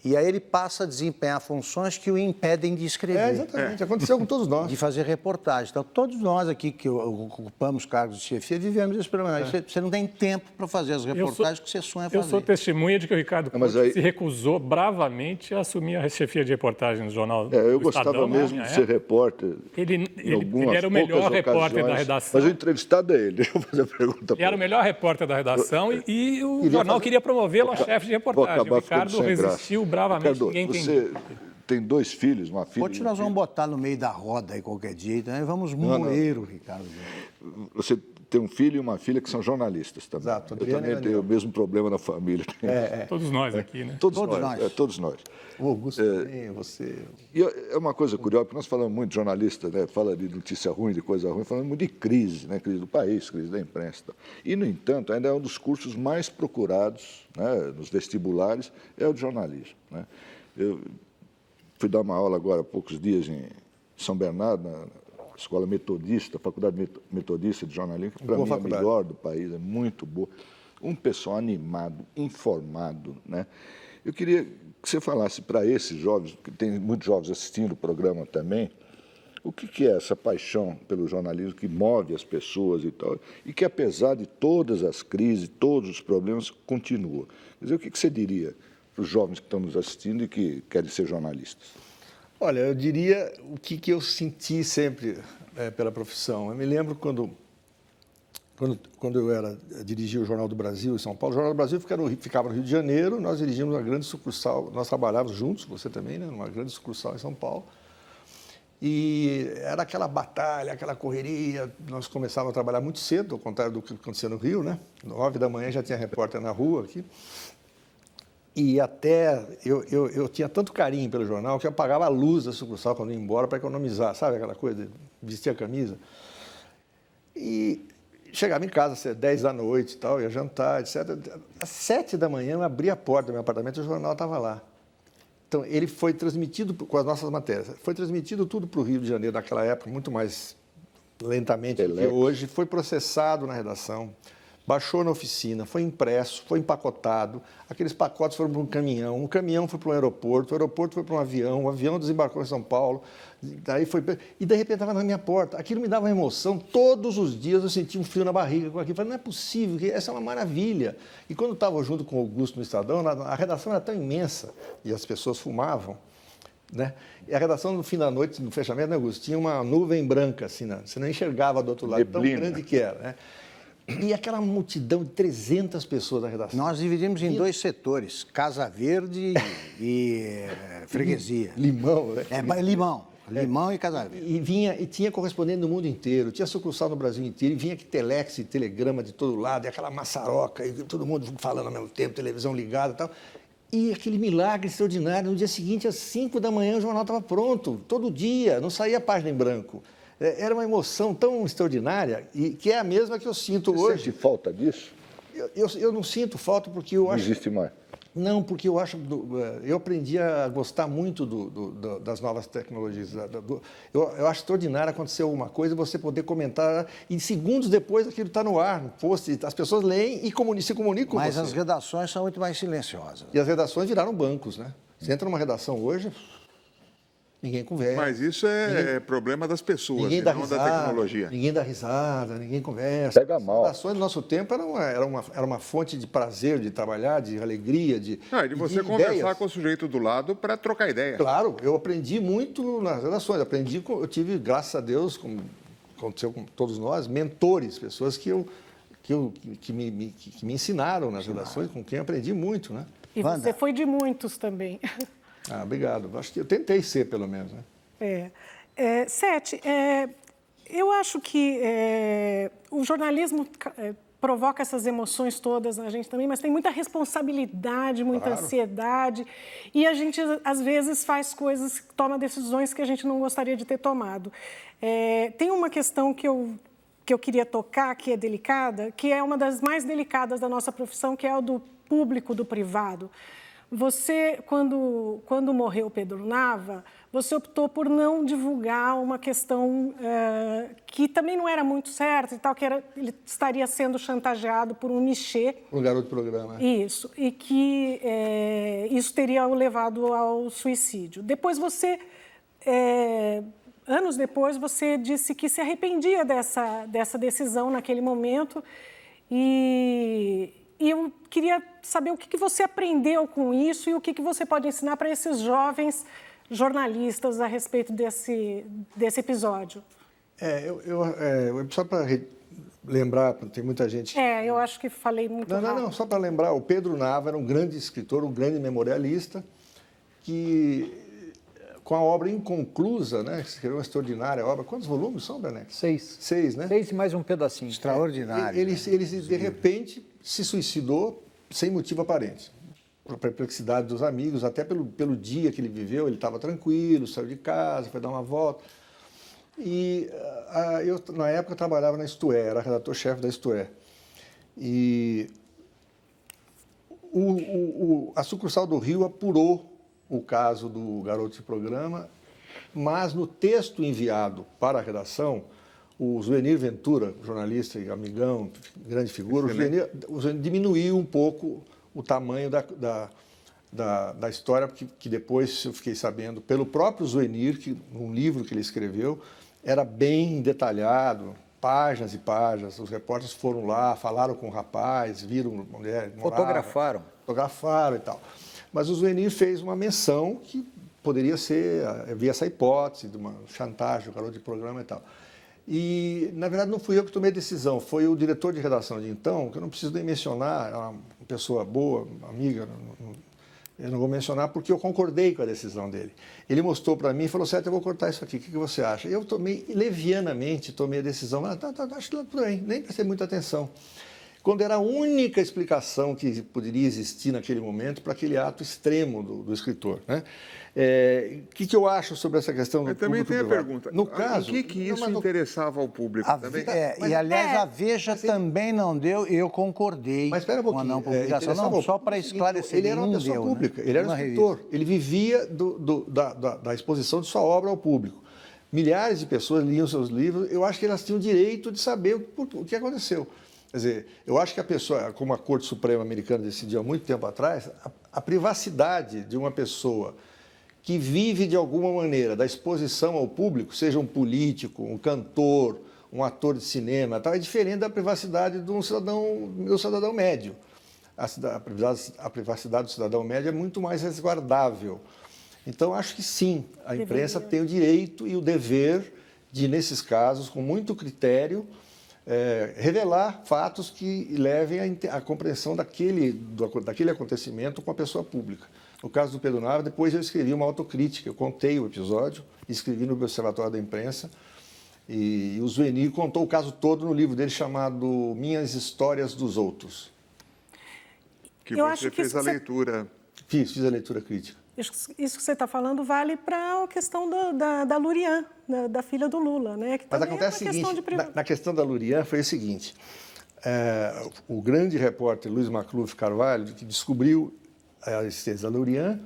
e aí ele passa a desempenhar funções que o impedem de escrever. Exatamente, aconteceu com todos nós. De fazer reportagem. Então, todos nós aqui que ocupamos cargos de chefia vivemos esse problema. Você não tem tempo para fazer as reportagens que você sonha fazer. Eu sou testemunha de que o Ricardo Couto se recusou bravamente a assumir a chefia de reportagem no Jornal do Eu gostava Estadão, mesmo de ser repórter. Ele era o melhor repórter da redação. Mas o entrevistado é ele. Deixa eu fazer a pergunta. Ele era o melhor repórter da redação e o jornal queria promovê-lo a chefe de reportagem. O Ricardo resistiu bravamente. Ricardo, você tem 2 filhos, uma filha... Hoje nós vamos botar no meio da roda aí qualquer dia, então vamos moer o Ricardo. Você tenho um filho e uma filha que são jornalistas também. Exato, eu também tenho o mesmo problema na família. Todos nós aqui, né? Todos nós. Todos nós. O Augusto também, você... E é uma coisa curiosa, porque nós falamos muito de jornalista, né? Fala de notícia ruim, de coisa ruim, falamos muito de crise, né? Crise do país, crise da imprensa. E, no entanto, ainda é um dos cursos mais procurados, né? Nos vestibulares, é o de jornalismo, né? Eu fui dar uma aula agora há poucos dias em São Bernardo, na Escola Metodista, Faculdade Metodista de Jornalismo, que para mim é a melhor do país, é muito boa. Um pessoal animado, informado, né? Eu queria que você falasse para esses jovens, que tem muitos jovens assistindo o programa também, o que é essa paixão pelo jornalismo que move as pessoas e tal, e que apesar de todas as crises, todos os problemas, continua. Quer dizer, o que você diria para os jovens que estão nos assistindo e que querem ser jornalistas? Olha, eu diria o que eu senti sempre pela profissão. Eu me lembro quando eu dirigia o Jornal do Brasil em São Paulo. O Jornal do Brasil ficava no Rio de Janeiro, nós dirigíamos uma grande sucursal, nós trabalhávamos juntos, você também, né, numa grande sucursal em São Paulo. E era aquela batalha, aquela correria. Nós começávamos a trabalhar muito cedo, ao contrário do que acontecia no Rio, né? 9 da manhã já tinha repórter na rua aqui. E até eu tinha tanto carinho pelo jornal que eu apagava a luz da sucursal quando ia embora para economizar, sabe aquela coisa de vestir a camisa? E chegava em casa às 10 da noite e tal, ia jantar, etc. Às 7 da manhã eu abri a porta do meu apartamento e o jornal estava lá. Então, ele foi transmitido com as nossas matérias. Foi transmitido tudo para o Rio de Janeiro naquela época, muito mais lentamente do que hoje. Foi processado na redação, baixou na oficina, foi impresso, foi empacotado. Aqueles pacotes foram para um caminhão foi para um aeroporto, o aeroporto foi para um avião, o avião desembarcou em São Paulo, daí foi... E, de repente, estava na minha porta. Aquilo me dava uma emoção. Todos os dias eu sentia um frio na barriga com aquilo. Falei, não é possível, essa é uma maravilha. E quando eu estava junto com o Augusto no Estadão, a redação era tão imensa e as pessoas fumavam, né? E a redação, no fim da noite, no fechamento, né, Augusto, tinha uma nuvem branca, assim, né? Você não enxergava do outro lado, neblina. Tão grande que era, né? E aquela multidão de 300 pessoas da redação. Nós dividimos em 2 setores, Casa Verde e freguesia. Limão, né? Limão e Casa Verde. E tinha correspondente no mundo inteiro, tinha sucursal no Brasil inteiro, e vinha que telex e telegrama de todo lado, e aquela maçaroca, e todo mundo falando ao mesmo tempo, televisão ligada e tal. E aquele milagre extraordinário, no dia seguinte, às 5 da manhã, o jornal estava pronto, todo dia, não saía a página em branco. Era uma emoção tão extraordinária, e que é a mesma que eu sinto hoje. Você sente falta disso? Eu não sinto falta porque eu acho... Não existe mais? Não, porque eu acho... Eu aprendi a gostar muito das novas tecnologias. Eu acho extraordinário acontecer alguma coisa e você poder comentar, e segundos depois aquilo está no ar, no post, as pessoas leem e se comunicam com você. Mas as redações são muito mais silenciosas. E as redações viraram bancos, né? Você entra numa redação hoje... Ninguém conversa. Mas isso é problema das pessoas, ninguém dá não risada, da tecnologia. Ninguém dá risada, ninguém conversa. Pega mal. As redações do nosso tempo era uma fonte de prazer, de trabalhar, de alegria, de você de conversar ideias. com o sujeito do lado para trocar ideia. Claro, eu aprendi muito nas redações. Eu tive, graças a Deus, como aconteceu com todos nós, mentores, pessoas que me ensinaram nas redações, com quem eu aprendi muito, né? E você foi de muitos também. Ah, obrigado. Acho que eu tentei ser, pelo menos, né? Sete, eu acho que o jornalismo provoca essas emoções todas na gente também, mas tem muita responsabilidade, muita ansiedade, e a gente, às vezes, faz coisas, toma decisões que a gente não gostaria de ter tomado. Tem uma questão que eu queria tocar, que é delicada, que é uma das mais delicadas da nossa profissão, que é o do público, do privado. Você, quando morreu Pedro Nava, você optou por não divulgar uma questão que também não era muito certa e tal, que ele estaria sendo chantageado por um nichê. Um garoto de programa. Isso, e que isso teria o levado ao suicídio. Depois você, anos depois, você disse que se arrependia dessa decisão naquele momento e eu queria saber o que você aprendeu com isso e o que você pode ensinar para esses jovens jornalistas a respeito desse episódio. Só para lembrar, tem muita gente... eu acho que falei muito rápido. Não, só para lembrar, o Pedro Nava era um grande escritor, um grande memorialista, que com a obra inconclusa, né? Escreveu uma extraordinária obra. Quantos volumes são, Werneck? 6. 6, né? 6 e mais um pedacinho. Extraordinário. Ele de repente, se suicidou sem motivo aparente. Por perplexidade dos amigos, até pelo dia que ele viveu, ele estava tranquilo, saiu de casa, foi dar uma volta. E eu, na época, trabalhava na Isto É, era redator-chefe da Isto É. E a sucursal do Rio apurou o caso do garoto de programa, mas no texto enviado para a redação, o Zuenir Ventura, jornalista e amigão, grande figura, o Zuenir diminuiu um pouco o tamanho da história, que depois eu fiquei sabendo pelo próprio Zuenir, que num livro que ele escreveu, era bem detalhado, páginas e páginas. Os repórteres foram lá, falaram com o rapaz, viram uma mulher, fotografaram e tal. Mas o Zuenir fez uma menção que poderia ser, havia essa hipótese de uma chantagem, o garoto de programa e tal. E, na verdade, não fui eu que tomei a decisão, foi o diretor de redação de então, que eu não preciso nem mencionar, é uma pessoa boa, amiga, eu não vou mencionar porque eu concordei com a decisão dele. Ele mostrou para mim e falou, certo, eu vou cortar isso aqui, o que você acha? Eu levianamente tomei a decisão, acho que tudo bem, nem prestei muita atenção. Quando era a única explicação que poderia existir naquele momento para aquele ato extremo do escritor, né? O que eu acho sobre essa questão do Eu também tenho a pergunta. No caso, em que isso interessava ao público? Também? E, aliás, a Veja também não deu, eu concordei mas espera um pouquinho, com a não publicação. Não, só para esclarecer. Ele era uma pessoa pública, ele era um escritor, ele vivia da exposição de sua obra ao público. Milhares de pessoas liam seus livros, eu acho que elas tinham o direito de saber o que aconteceu. Quer dizer, eu acho que a pessoa, como a Corte Suprema Americana decidiu há muito tempo atrás, a privacidade de uma pessoa que vive de alguma maneira da exposição ao público, seja um político, um cantor, um ator de cinema, tal, é diferente da privacidade de um cidadão médio. A privacidade do cidadão médio é muito mais resguardável. Então, acho que sim, a imprensa tem o direito e o dever de, nesses casos, com muito critério, revelar fatos que levem à compreensão daquele acontecimento com a pessoa pública. No caso do Pedro Nava, depois eu escrevi uma autocrítica, eu contei o episódio, escrevi no Observatório da Imprensa, e o Zuenir contou o caso todo no livro dele chamado Minhas Histórias dos Outros. Que você fez a leitura. Fiz a leitura crítica. Isso que você está falando vale para a questão da Lurian, da filha do Lula, né? Que mas acontece o seguinte, na questão da Lurian foi o seguinte, o grande repórter Luiz Macluf Carvalho, que descobriu a existência da Lurian,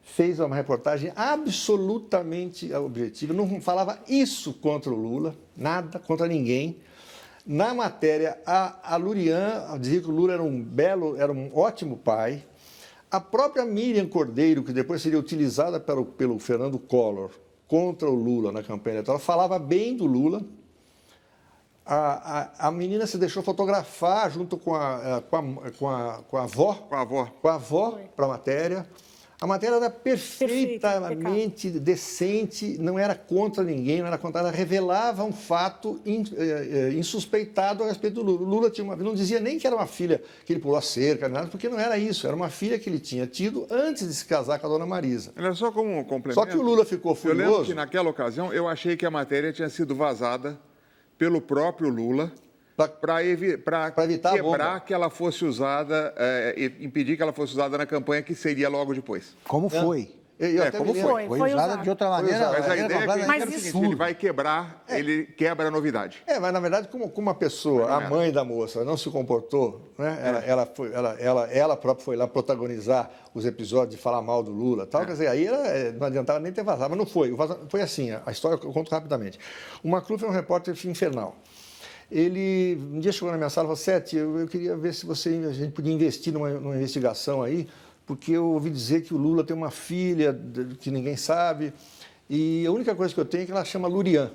fez uma reportagem absolutamente objetiva, não falava isso contra o Lula, nada, contra ninguém. Na matéria, a Lurian dizia que o Lula era um ótimo pai. A própria Miriam Cordeiro, que depois seria utilizada pelo Fernando Collor contra o Lula na campanha eleitoral, falava bem do Lula. A menina se deixou fotografar junto com a avó para a matéria. A matéria era perfeitamente decente, não era contra ninguém, não era contra nada, revelava um fato insuspeitado a respeito do Lula. O Lula tinha não dizia nem que era uma filha que ele pulou a cerca, nada, porque não era isso, era uma filha que ele tinha tido antes de se casar com a dona Marisa. Era só como um complemento. Só que o Lula ficou furioso. Eu lembro que naquela ocasião eu achei que a matéria tinha sido vazada pelo próprio Lula para evitar quebrar que ela fosse usada, impedir que ela fosse usada na campanha que seria logo depois. Como foi? Como foi? Foi usada de outra maneira. Mas a ideia é o seguinte, ele vai quebrar, ele quebra a novidade. Mas na verdade, como uma pessoa, a mãe da moça, não se comportou, né? Ela própria foi lá protagonizar os episódios de falar mal do Lula e tal, quer dizer, aí não adiantava nem ter vazado, mas não foi. Foi assim, a história eu conto rapidamente. O Macluf é um repórter infernal. Ele um dia chegou na minha sala e falou, Sete, eu queria ver se a gente podia investir numa investigação aí, porque eu ouvi dizer que o Lula tem uma filha que ninguém sabe, e a única coisa que eu tenho é que ela chama Lurian.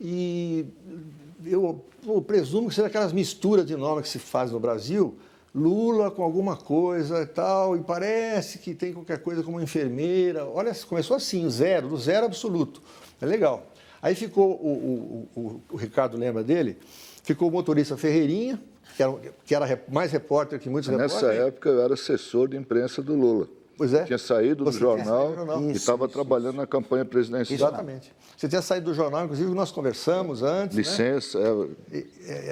E eu presumo que seja aquelas misturas de nome que se faz no Brasil, Lula com alguma coisa e tal, e parece que tem qualquer coisa como enfermeira. Olha, começou assim, do zero absoluto. É legal. Aí ficou, o Ricardo lembra dele, ficou o motorista Ferreirinha, que era mais repórter que muitos repórteres. Nessa época eu era assessor de imprensa do Lula. Pois é. Tinha saído do jornal e estava trabalhando na campanha presidencial. Exatamente. Você tinha saído do jornal, inclusive nós conversamos antes. Licença,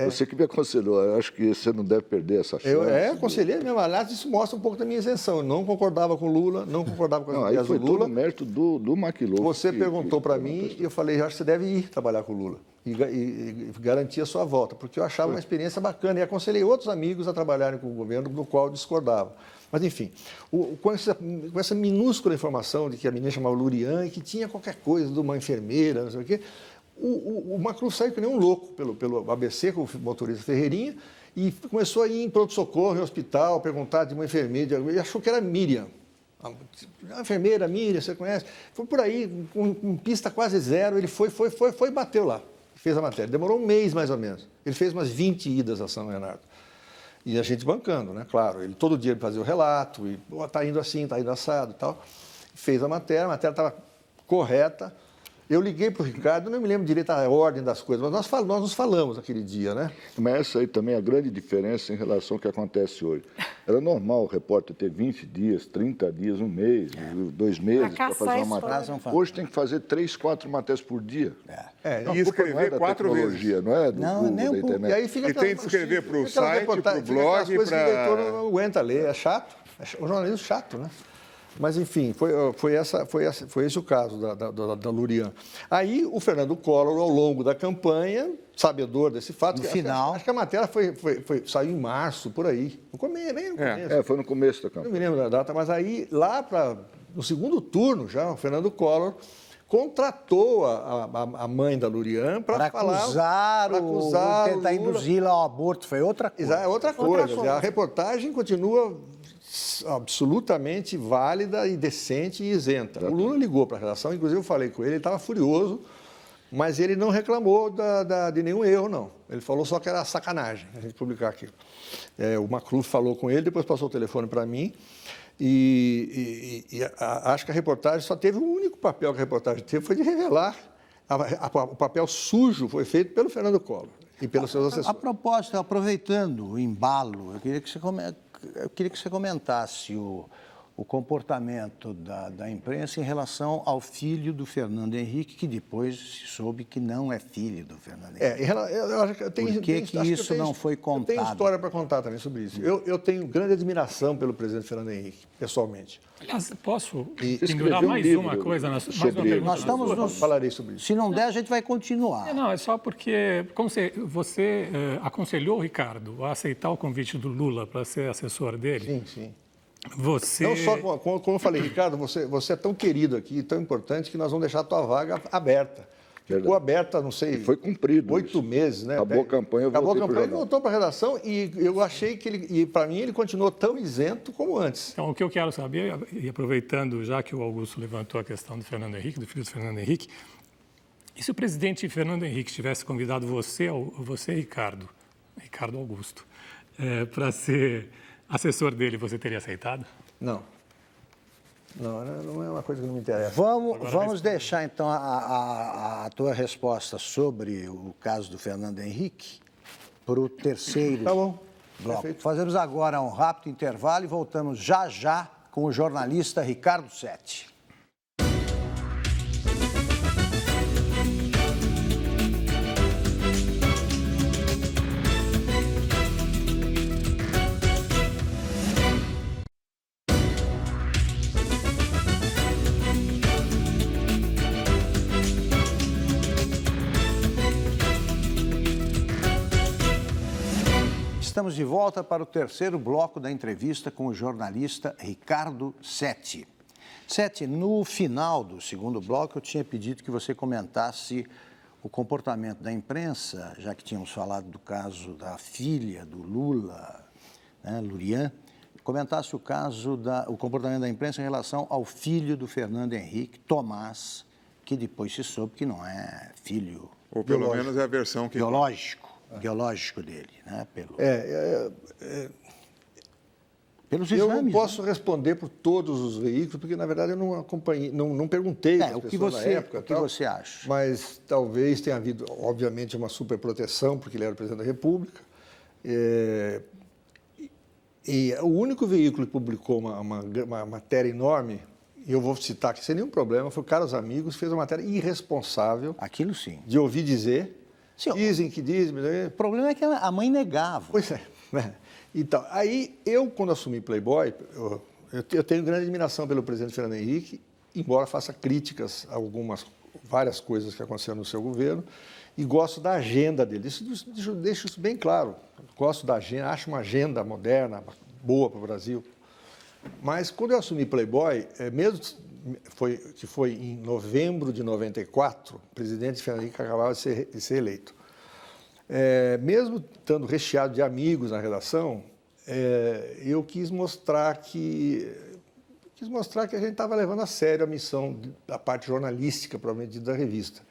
você que me aconselhou, eu acho que você não deve perder essa chance. Eu aconselhei mesmo, aliás, isso mostra um pouco da minha isenção. Eu não concordava com o Lula, não concordava com as ideias do Lula. Aí foi todo o mérito do Maquilou. Você perguntou para mim e eu falei, eu acho que você deve ir trabalhar com o Lula e garantir a sua volta, porque eu achava uma experiência bacana e aconselhei outros amigos a trabalharem com o governo do qual eu discordava. Mas, enfim, com essa minúscula informação de que a menina chamava Lurian e que tinha qualquer coisa de uma enfermeira, não sei o quê, o Macluf saiu que nem um louco pelo ABC, com o motorista Ferreirinha, e começou a ir em pronto-socorro, em hospital, perguntar de uma enfermeira, e achou que era Miriam. A enfermeira, Miriam, você conhece? Foi por aí, com pista quase zero, ele foi e bateu lá. Fez a matéria. Demorou um mês, mais ou menos. Ele fez umas 20 idas a São Bernardo. E a gente bancando, né? Claro, ele todo dia fazia o relato, e está indo assim, está indo assado e tal. Fez a matéria estava correta. Eu liguei para o Ricardo, não me lembro direito a ordem das coisas, mas nós nos falamos aquele dia, né? Mas essa aí também é a grande diferença em relação ao que acontece hoje. Era normal o repórter ter 20 dias, 30 dias, um mês, 2 meses para fazer uma matéria. Hoje tem que fazer 3, 4 matérias por dia. E escrever 4 vezes. Não é do nem da internet. E aí fica e tem que escrever para o site, para o blog. Que o leitor não aguenta ler, é chato. É um jornalismo chato, né? Mas, enfim, foi esse o caso da Lurian. Aí, o Fernando Collor, ao longo da campanha, sabedor desse fato... No final... Acho que a matéria saiu em março, por aí. Bem no começo. Foi no começo da campanha. Não me lembro da data, mas aí, no segundo turno já, o Fernando Collor contratou a mãe da Lurian para acusar tentar induzi-la ao aborto. Foi outra coisa. É outra coisa. A reportagem continua absolutamente válida e decente e isenta. O Lula ligou para a redação, inclusive eu falei com ele estava furioso, mas ele não reclamou de nenhum erro, não. Ele falou só que era sacanagem a gente publicar aquilo. O Macluf falou com ele, depois passou o telefone para mim, e acho que a reportagem só teve um único papel que a reportagem teve, foi de revelar. O papel sujo foi feito pelo Fernando Collor e pelos seus assessores. A propósito, aproveitando o embalo, eu queria que você comentasse o comportamento da imprensa em relação ao filho do Fernando Henrique, que depois se soube que não é filho do Fernando Henrique. Por que isso não foi contado? Eu tenho história para contar também sobre isso. Eu tenho grande admiração pelo presidente Fernando Henrique, pessoalmente. Aliás, posso pendurar mais uma coisa, mais uma pergunta? Nós estamos falarei sobre isso. Se não der, a gente vai continuar. Não, é só porque, como você aconselhou o Ricardo a aceitar o convite do Lula para ser assessor dele. Sim. Você... Não só, como eu falei, Ricardo, você é tão querido aqui, tão importante, que nós vamos deixar a tua vaga aberta. Ficou aberta, não sei... E foi cumprido 8 meses, né? Acabou a campanha, eu Acabou a voltei campanha, ele voltou para a redação e eu achei que e para mim, ele continuou tão isento como antes. Então, o que eu quero saber, e aproveitando já que o Augusto levantou a questão do Fernando Henrique, do filho do Fernando Henrique, e se o presidente Fernando Henrique tivesse convidado você Ricardo Augusto, para ser assessor dele, você teria aceitado? Não é uma coisa que não me interessa. Vamos deixar, então, a tua resposta sobre o caso do Fernando Henrique para o terceiro bloco. Perfeito. Fazemos agora um rápido intervalo e voltamos já com o jornalista Ricardo Setti. Estamos de volta para o terceiro bloco da entrevista com o jornalista Ricardo Setti. Setti, no final do segundo bloco, eu tinha pedido que você comentasse o comportamento da imprensa, já que tínhamos falado do caso da filha do Lula, né, Lurian, comentasse o comportamento da imprensa em relação ao filho do Fernando Henrique, Tomás, que depois se soube que não é filho... Ou pelo menos é a versão que... biológico dele, né? Pelos exames. Eu não posso responder por todos os veículos, porque, na verdade, eu não acompanhei, não perguntei às pessoas na época. O que você acha? Mas talvez tenha havido, obviamente, uma superproteção, porque ele era o presidente da República. E o único veículo que publicou uma matéria enorme, e eu vou citar aqui sem nenhum problema, foi o Caros Amigos, fez uma matéria irresponsável. Aquilo sim. De ouvir dizer. Sim, Dizem que dizem. O problema é que a mãe negava. Pois é. Né? Então, aí eu, quando assumi Playboy, eu tenho grande admiração pelo presidente Fernando Henrique, embora faça críticas a várias coisas que aconteceram no seu governo, e gosto da agenda dele. Deixo isso bem claro. Gosto da agenda, acho uma agenda moderna, boa para o Brasil. Mas quando eu assumi Playboy, que foi em novembro de 94, o presidente Fernando Henrique acabava de ser eleito. Mesmo estando recheado de amigos na redação, eu quis mostrar que a gente estava levando a sério a missão da parte jornalística, provavelmente, da revista.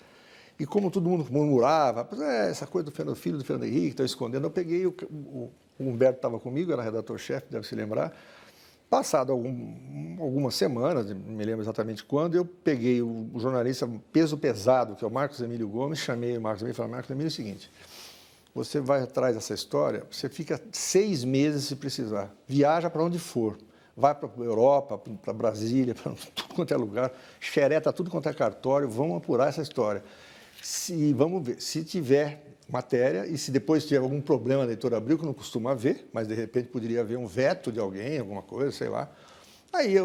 E como todo mundo murmurava, essa coisa do filho do Fernando Henrique, estão escondendo, eu peguei, o Humberto estava comigo, era redator-chefe, deve se lembrar. Passado algumas semanas, não me lembro exatamente quando, eu peguei o jornalista peso pesado, que é o Marcos Emílio Gomes, chamei o Marcos Emílio e falei, Marcos Emílio, é o seguinte, você vai atrás dessa história, você fica 6 meses se precisar, viaja para onde for, vai para a Europa, para Brasília, para tudo quanto é lugar, xereta tudo quanto é cartório, vamos apurar essa história. Vamos ver, se tiver matéria e se depois tiver algum problema na Editora Abril, que não costuma haver, mas de repente poderia haver um veto de alguém, alguma coisa, sei lá. Aí é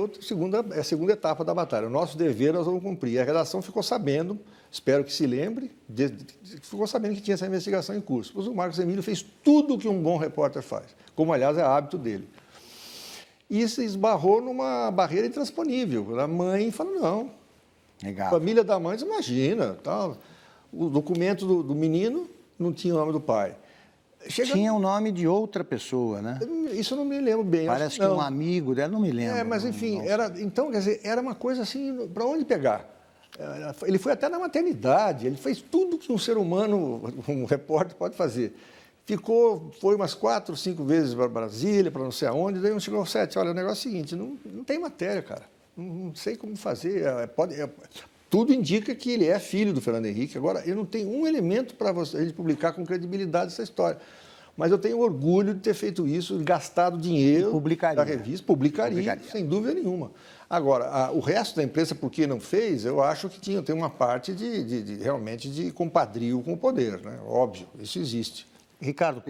a segunda etapa da batalha. O nosso dever nós vamos cumprir. A redação ficou sabendo, espero que se lembre, ficou sabendo que tinha essa investigação em curso. Pois o Marcos Emílio fez tudo o que um bom repórter faz, como aliás é hábito dele. E se esbarrou numa barreira intransponível. A mãe falou, não. Legal. A família da mãe diz, imagina, tal. O documento do menino não tinha o nome do pai. Tinha o nome de outra pessoa, né? Isso eu não me lembro bem. Parece que um amigo dela, não me lembro. Mas enfim, então, quer dizer, era uma coisa assim, para onde pegar? Ele foi até na maternidade, ele fez tudo que um ser humano, um repórter pode fazer. Foi umas 4, 5 vezes para Brasília, para não sei aonde, daí chegou ao 7, olha, o negócio é o seguinte, não tem matéria, cara, não sei como fazer, tudo indica que ele é filho do Fernando Henrique. Agora, eu não tenho um elemento para a gente publicar com credibilidade essa história. Mas eu tenho orgulho de ter feito isso, gastado dinheiro da revista. Publicaria, sem dúvida nenhuma. Agora, o resto da imprensa, por que não fez, eu acho que tem uma parte realmente de compadrio com o poder, né? Óbvio, isso existe. Ricardo,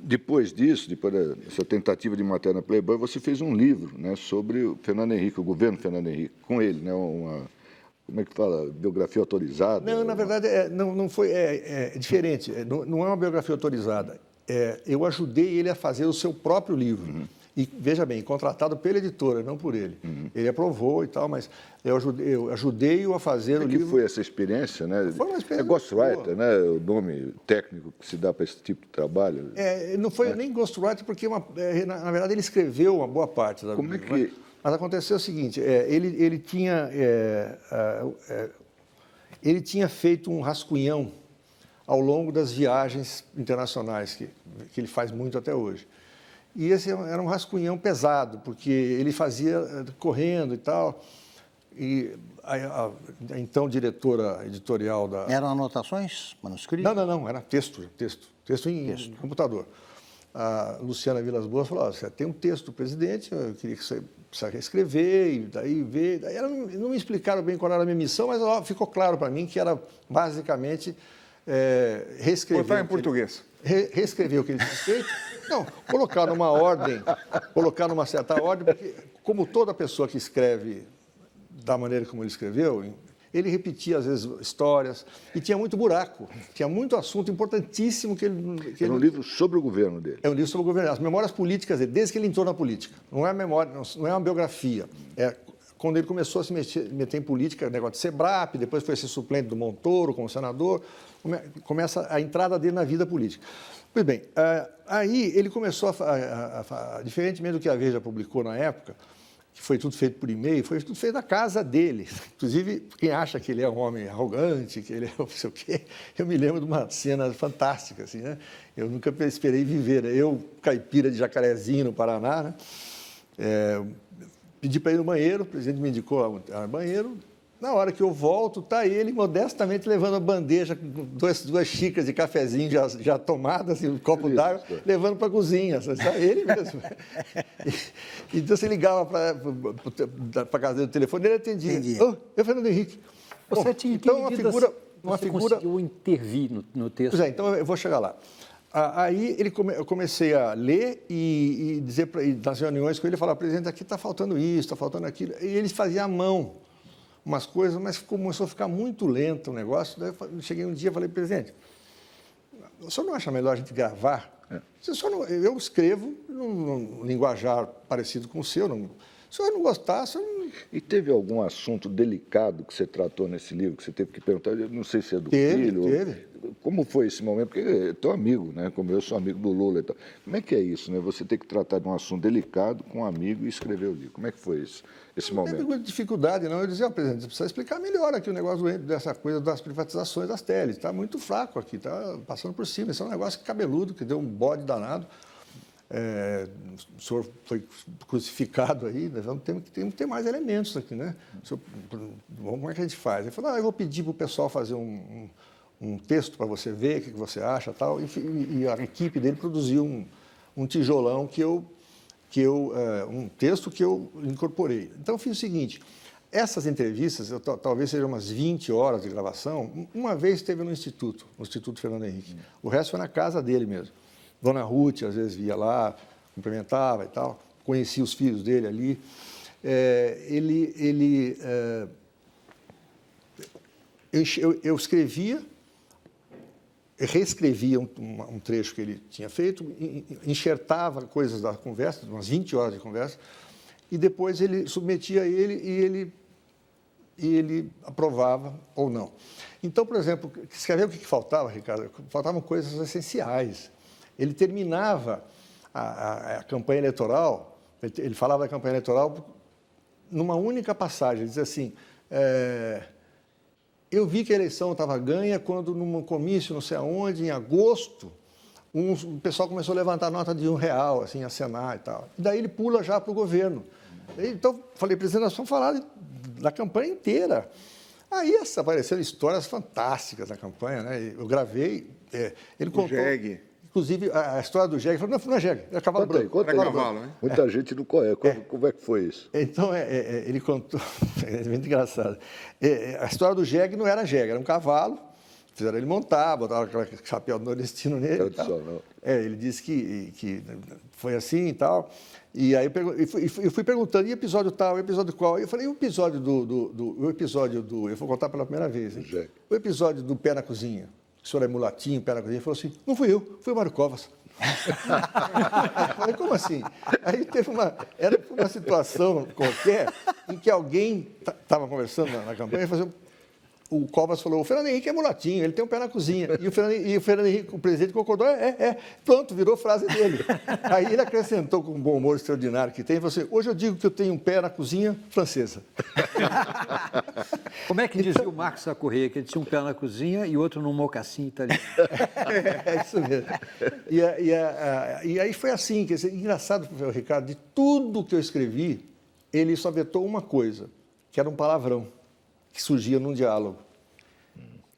depois dessa tentativa de matéria na Playboy, você fez um livro, né, sobre o Fernando Henrique, o governo Fernando Henrique, com ele, né, como é que fala? Biografia autorizada? Não, na verdade, não foi. É diferente. Não é uma biografia autorizada. Eu ajudei ele a fazer o seu próprio livro. Uhum. E, veja bem, contratado pela editora, não por ele. Uhum. Ele aprovou e tal, mas eu ajudei-o a fazer o livro. Que foi essa experiência, né? Foi uma experiência. Ghostwriter, né? O nome técnico que se dá para esse tipo de trabalho. Não foi nem ghostwriter, porque, na verdade, ele escreveu uma boa parte da Como é que... Mas aconteceu o seguinte, ele tinha feito um rascunhão ao longo das viagens internacionais, que ele faz muito até hoje. E esse era um rascunhão pesado, porque ele fazia correndo e tal. E a então diretora editorial da... Eram anotações, manuscritos? Não, era texto em computador. A Luciana Vilas Boas falou, você tem um texto do presidente, eu queria que você precisa reescrever, e daí ver. Daí ela não me explicaram bem qual era a minha missão, mas ficou claro para mim que era basicamente reescrever. Botar em português. Reescrever o que ele tinha feito. Não, colocar numa ordem, colocar numa certa ordem, porque como toda pessoa que escreve da maneira como ele escreveu, ele repetia, às vezes, histórias, e tinha muito buraco, tinha muito assunto importantíssimo que ele... Era um livro sobre o governo dele. É um livro sobre o governo, as memórias políticas dele, desde que ele entrou na política. Não é memória, não é uma biografia. Quando ele começou a se meter em política, negócio de SEBRAP, depois foi ser suplente do Montoro como senador, começa a entrada dele na vida política. Pois bem, aí ele começou diferentemente do que a Veja publicou na época, que foi tudo feito por e-mail, foi tudo feito na casa dele. Inclusive, quem acha que ele é um homem arrogante, que ele é não sei o quê, eu me lembro de uma cena fantástica, assim, né? Eu nunca esperei viver, né? Eu, caipira de Jacarezinho, no Paraná, né? Pedi para ir no banheiro, o presidente me indicou ao banheiro, Na hora que eu volto, está ele modestamente levando a bandeja com duas xícaras de cafezinho já tomadas, assim, um copo d'água, levando para a cozinha. Está ele mesmo. Então, você ligava para a casa dele do telefone, ele atendia. Oh, eu, Fernando Henrique. Você tinha então, uma figura conseguiu intervir no texto. Pois é, então eu vou chegar lá. Aí eu comecei a ler e dizer nas reuniões com ele, falar, presidente, aqui está faltando isso, está faltando aquilo. E ele fazia à mão umas coisas, mas começou a ficar muito lento o negócio. Daí eu cheguei um dia e falei, presidente, o senhor não acha melhor a gente gravar? Eu escrevo num linguajar parecido com o seu. Se o senhor não gostar, o senhor não... E teve algum assunto delicado que você tratou nesse livro, que você teve que perguntar? Eu não sei se é do filho. Teve. Como foi esse momento? Porque é teu amigo, né? Como eu sou amigo do Lula e tal. Como é que é isso, né? Você tem que tratar de um assunto delicado com um amigo e escrever o livro. Como é que foi esse momento? Não teve dificuldade, não. Eu dizia, presidente, você precisa explicar melhor aqui o negócio dessa coisa das privatizações das teles. Está muito fraco aqui, está passando por cima. Esse é um negócio cabeludo, que deu um bode danado. O senhor foi crucificado aí, nós temos que ter mais elementos aqui, né? Como é que a gente faz? Ele falou, eu vou pedir para o pessoal fazer um texto para você ver, o que você acha, tal. E a equipe dele produziu um tijolão um texto que eu incorporei. Então, eu fiz o seguinte, essas entrevistas, talvez sejam umas 20 horas de gravação, uma vez esteve no Instituto Fernando Henrique. O resto foi na casa dele mesmo. Dona Ruth, às vezes, via lá, cumprimentava e tal, conhecia os filhos dele ali. Eu escrevia, reescrevia um trecho que ele tinha feito, enxertava coisas da conversa, umas 20 horas de conversa, e depois ele submetia a ele e ele aprovava ou não. Então, por exemplo, escrever o que faltava, Ricardo? Faltavam coisas essenciais. Ele terminava a campanha eleitoral, ele falava da campanha eleitoral numa única passagem, ele dizia assim, eu vi que a eleição estava ganha quando, num comício, não sei aonde, em agosto, o pessoal começou a levantar nota de R$1, assim, acenar e tal. E daí ele pula já para o governo. Então, falei, presidente, nós vamos falar da campanha inteira. Aí apareceram histórias fantásticas na campanha, né? Eu gravei, ele contou... Jeg. Inclusive, a história do Jeg, falou, não é Jeg, é cavalo branco. Conta aí. Cavalo, né? Muita gente não conhece. Como é que foi isso? Então, ele contou, é muito engraçado. A história do Jeg não era Jeg, era um cavalo, fizeram ele montar, botaram aquele chapéu nordestino nele. Tradicional. Ele disse que foi assim e tal. E aí eu fui perguntando, e episódio tal, episódio qual? Eu falei, o episódio eu vou contar pela primeira vez, hein? O episódio do pé na cozinha. O senhor é mulatinho, pé na cozinha. Ele falou assim, não fui eu, foi o Mário Covas. Eu falei, como assim? Aí era uma situação qualquer em que alguém estava conversando na campanha e falou assim, o Covas falou, o Fernando Henrique é mulatinho, ele tem um pé na cozinha. E o Fernando Henrique, o presidente, concordou, pronto, virou frase dele. Aí ele acrescentou, com um bom humor extraordinário que tem, e falou assim, hoje eu digo que eu tenho um pé na cozinha francesa. Como é que dizia o Marcos Sacorreia, que ele tinha um pé na cozinha e outro num mocassim italiano? É isso mesmo. E aí foi assim, quer dizer, engraçado, Ricardo, de tudo que eu escrevi, ele só vetou uma coisa, que era um palavrão, que surgia num diálogo.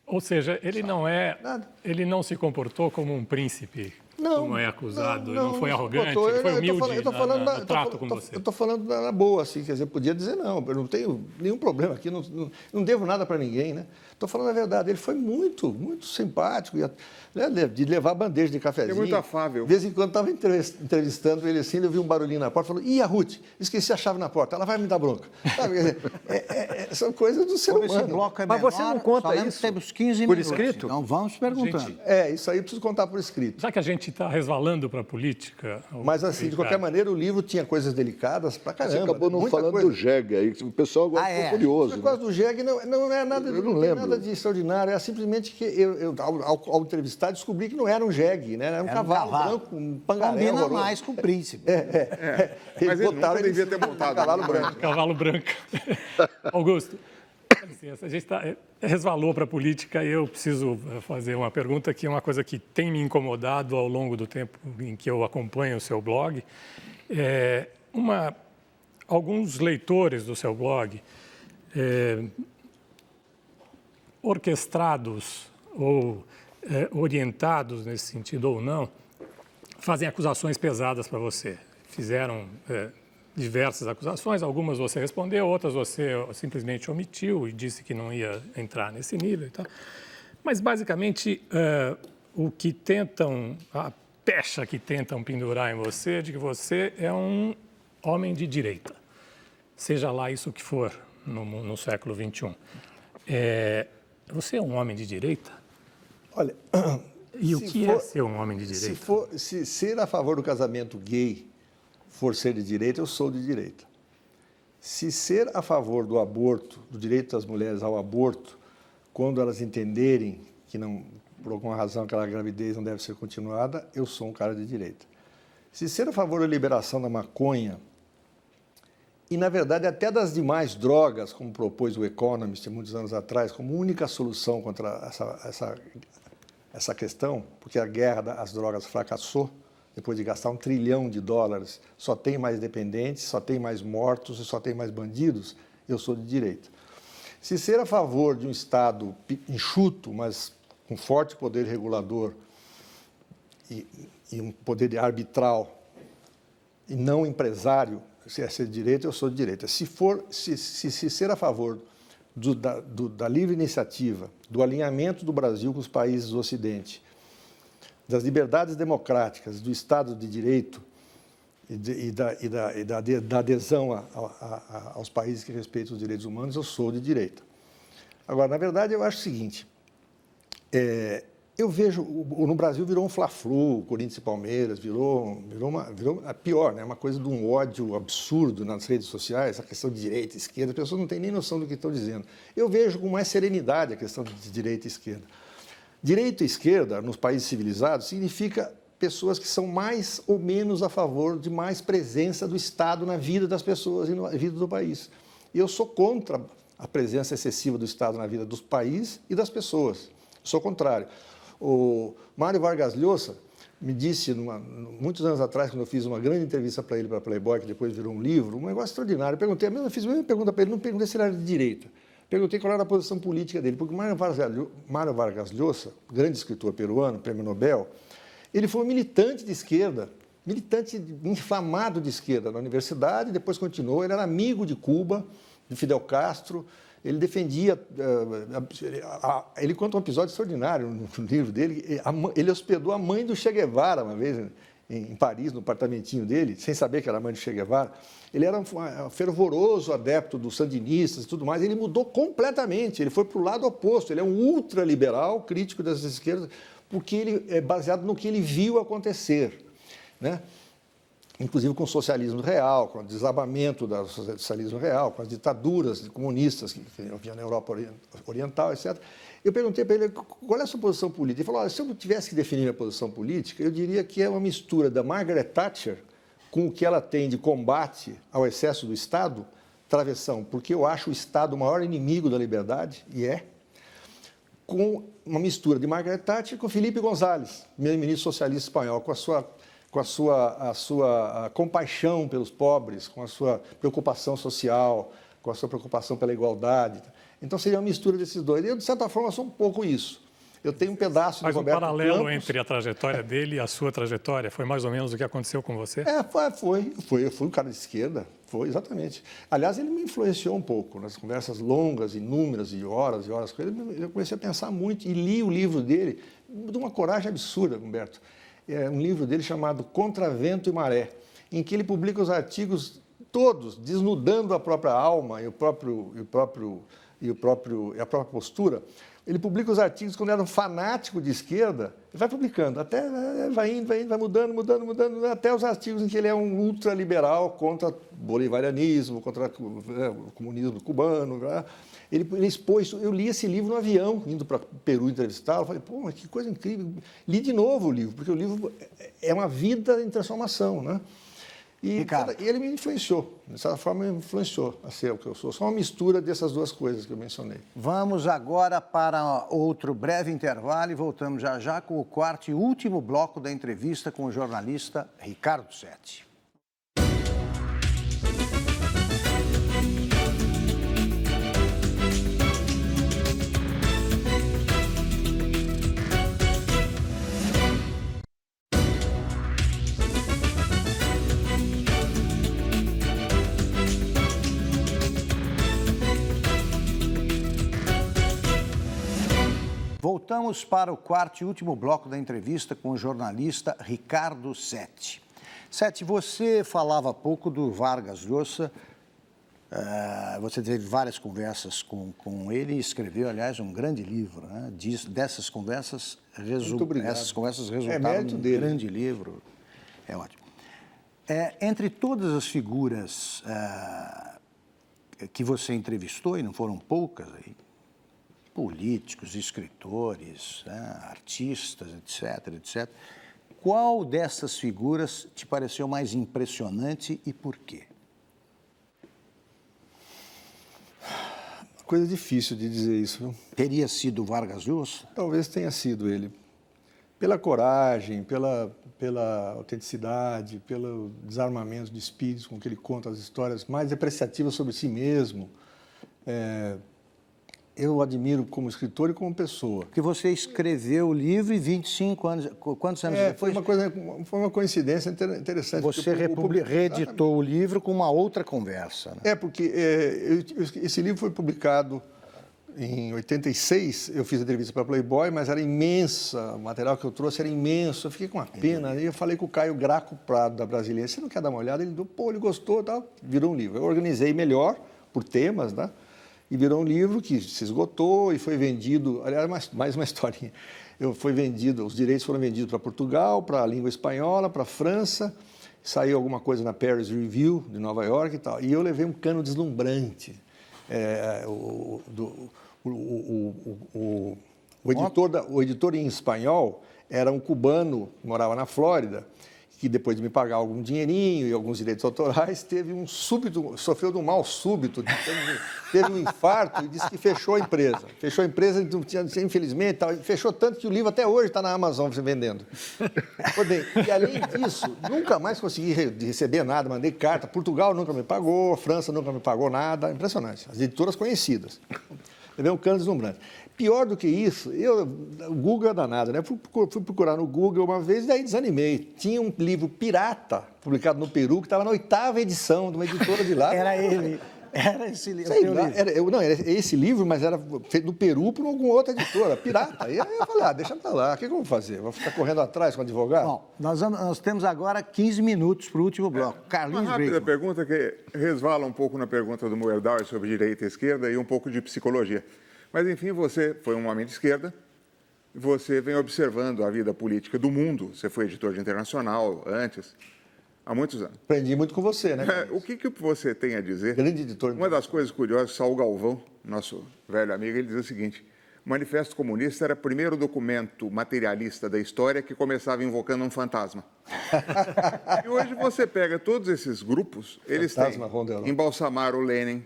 Ou seja, ele não se comportou como um príncipe, como é acusado, ele não foi arrogante, ele foi humilde no trato com você. Eu estou falando na boa, assim, quer dizer, podia dizer não, eu não tenho nenhum problema aqui, não devo nada para ninguém, né? Estou falando a verdade, ele foi muito, muito simpático, de levar bandeja de cafezinho. É muito afável. De vez em quando estava entrevistando ele assim, ele ouviu um barulhinho na porta, falou, ih, a Ruth, esqueci a chave na porta, ela vai me dar bronca. Sabe, quer dizer, são coisas do ser humano. Esse bloco é Mas menor, você não conta só isso temos 15 por minutos, escrito? Então vamos perguntando. Isso aí eu preciso contar por escrito. Já que a gente está resvalando para a política... Mas, assim, de qualquer maneira, o livro tinha coisas delicadas pra caramba. Você acabou não falando do Jeg aí, o pessoal agora ficou curioso. Por causa do Jeg não é nada, não tem nada de extraordinário, é simplesmente que eu ao entrevistar, descobri que não era um Jeg, né? Era um cavalo branco, um pangaré. Combina mais com o príncipe. Mas ele nunca devia ter montado. Um cavalo branco. Cavalo branco. Augusto, com licença, a gente resvalou para a política e eu preciso fazer uma pergunta que é uma coisa que tem me incomodado ao longo do tempo em que eu acompanho o seu blog. Alguns leitores do seu blog orquestrados ou orientados nesse sentido ou não, fazem acusações pesadas para você. Fizeram diversas acusações, algumas você respondeu, outras você simplesmente omitiu e disse que não ia entrar nesse nível e tal. Mas, basicamente, o que tentam, a pecha que tentam pendurar em você é de que você é um homem de direita, seja lá isso que for no século XXI. Você é um homem de direita? Olha, e o que é ser um homem de direita? Se ser a favor do casamento gay for ser de direita, eu sou de direita. Se ser a favor do aborto, do direito das mulheres ao aborto, quando elas entenderem que não, por alguma razão aquela gravidez não deve ser continuada, eu sou um cara de direita. Se ser a favor da liberação da maconha, e na verdade até das demais drogas, como propôs o Economist muitos anos atrás, como única solução contra essa questão, porque a guerra às drogas fracassou, depois de gastar $1 trilhão, só tem mais dependentes, só tem mais mortos e só tem mais bandidos, eu sou de direita. Se ser a favor de um Estado enxuto, mas com forte poder regulador e um poder arbitral e não empresário, se é ser de direita, eu sou de direita. Se ser a favor da livre iniciativa, do alinhamento do Brasil com os países do Ocidente, das liberdades democráticas, do Estado de Direito e da adesão aos países que respeitam os direitos humanos, eu sou de direita. Agora, na verdade, eu acho o seguinte, eu vejo, no Brasil virou um fla-flu, Corinthians e Palmeiras, virou a pior, né? Uma coisa de um ódio absurdo nas redes sociais, a questão de direita e esquerda, as pessoas não têm nem noção do que estão dizendo. Eu vejo com mais serenidade a questão de direita e esquerda. Direita e esquerda, nos países civilizados, significa pessoas que são mais ou menos a favor de mais presença do Estado na vida das pessoas e na vida do país. E eu sou contra a presença excessiva do Estado na vida dos países e das pessoas. Sou contrário. O Mário Vargas Llosa me disse, muitos anos atrás, quando eu fiz uma grande entrevista para ele, para a Playboy, que depois virou um livro, um negócio extraordinário. Eu fiz a mesma pergunta para ele, não perguntei se ele era de direita. Perguntei qual era a posição política dele, porque Mário Vargas Llosa, grande escritor peruano, prêmio Nobel, ele foi um militante de esquerda, militante inflamado de esquerda na universidade, depois continuou, ele era amigo de Cuba, de Fidel Castro, ele defendia, ele conta um episódio extraordinário no livro dele, ele hospedou a mãe do Che Guevara uma vez em Paris, no apartamentinho dele, sem saber que era a mãe do Che Guevara. Ele era um fervoroso adepto dos sandinistas e tudo mais, ele mudou completamente, ele foi para o lado oposto, ele é um ultraliberal, crítico das esquerdas, porque ele é baseado no que ele viu acontecer, né? Inclusive com o socialismo real, com o desabamento do socialismo real, com as ditaduras comunistas que havia na Europa Oriental, etc. Eu perguntei para ele qual é a sua posição política. Ele falou, olha, se eu tivesse que definir a posição política, eu diria que é uma mistura da Margaret Thatcher com o que ela tem de combate ao excesso do Estado, travessão, porque eu acho o Estado o maior inimigo da liberdade, e com uma mistura de Margaret Thatcher com Felipe González, primeiro-ministro socialista espanhol, com a sua compaixão pelos pobres, com a sua preocupação social, com a sua preocupação pela igualdade. Então, seria uma mistura desses dois. Eu, de certa forma, sou um pouco isso. Eu tenho um pedaço de Roberto Campos. Mas o paralelo entre a trajetória dele e a sua trajetória foi mais ou menos o que aconteceu com você? Foi. Eu fui um cara de esquerda, foi, exatamente. Aliás, ele me influenciou um pouco. Nas conversas longas, inúmeras, e horas com ele, eu comecei a pensar muito e li o livro dele de uma coragem absurda, Humberto. É um livro dele chamado Contra Vento e Maré, em que ele publica os artigos todos, desnudando a própria alma e a própria postura. Ele publica os artigos quando era um fanático de esquerda, ele vai publicando, até vai indo, vai mudando, até os artigos em que ele é um ultraliberal contra o bolivarianismo, contra o comunismo cubano. Ele expôs isso. Eu li esse livro no avião, indo para Peru entrevistá-lo. Falei, pô, mas que coisa incrível. Li de novo o livro, porque o livro é uma vida em transformação, né? E ele me influenciou, de certa forma me influenciou a ser o que eu sou. Só uma mistura dessas duas coisas que eu mencionei. Vamos agora para outro breve intervalo e voltamos já com o quarto e último bloco da entrevista com o jornalista Ricardo Setti. voltamos para o quarto e último bloco da entrevista com o jornalista Ricardo Sete. Sete, você falava há pouco do Vargas Llosa. Você teve várias conversas com ele e escreveu, aliás, um grande livro, né? Dessas conversas, essas conversas resultaram num grande livro. É ótimo. Entre todas as figuras que você entrevistou, e não foram poucas, aí, políticos, escritores, né, artistas, etc., qual dessas figuras te pareceu mais impressionante e por quê? Coisa difícil de dizer isso, viu? Teria sido Vargas Llosa? Talvez tenha sido ele. Pela coragem, pela autenticidade, pelo desarmamento de espíritos com que ele conta as histórias mais depreciativas sobre si mesmo. Eu o admiro como escritor e como pessoa. Porque você escreveu o livro e 25 anos... Quantos anos depois? Foi uma coincidência interessante. Você reeditou o livro com uma outra conversa. Né? Porque esse livro foi publicado em 86. Eu fiz a entrevista para Playboy, mas era imensa. O material que eu trouxe era imenso. Eu fiquei com uma pena. Aí eu falei com o Caio Graco Prado, da Brasiliense. Você não quer dar uma olhada? Ele deu, ele gostou e tal. Virou um livro. Eu organizei melhor, por temas, né? E virou um livro que se esgotou e foi vendido, aliás, mais uma historinha, os direitos foram vendidos para Portugal, para a língua espanhola, para a França, saiu alguma coisa na Paris Review de Nova York e tal, e eu levei um cano deslumbrante. O editor em espanhol era um cubano que morava na Flórida, que depois de me pagar algum dinheirinho e alguns direitos autorais, sofreu de um mal súbito, teve um infarto e disse que fechou a empresa. Fechou a empresa, infelizmente, fechou tanto que o livro até hoje está na Amazon se vendendo. E além disso, nunca mais consegui receber nada, mandei carta. Portugal nunca me pagou, França nunca me pagou nada, impressionante. As editoras conhecidas. Levei um cano deslumbrante. Pior do que isso, o Google é danado, né? Fui procurar no Google uma vez e daí desanimei. Tinha um livro pirata, publicado no Peru, que estava na 8ª edição de uma editora de lá. Era ele. Era esse livro. Era esse livro, mas era feito no Peru por alguma outra editora, pirata. E aí eu falei, deixa pra lá, o que eu vou fazer? Vou ficar correndo atrás com o advogado? Bom, nós temos agora 15 minutos para o último bloco. Carlinhos Uma rápida Brigman. pergunta que resvala um pouco na pergunta do Moerdauer sobre direita e esquerda e um pouco de psicologia. Mas, enfim, você foi um homem de esquerda, você vem observando a vida política do mundo, você foi editor de Internacional antes, há muitos anos. Aprendi muito com você, né? O que você tem a dizer? Grande editor. Uma das coisas curiosas, Saul Galvão, nosso velho amigo, ele diz o seguinte: o Manifesto Comunista era o primeiro documento materialista da história que começava invocando um fantasma. E hoje você pega todos esses grupos, eles embalsamaram o Lenin,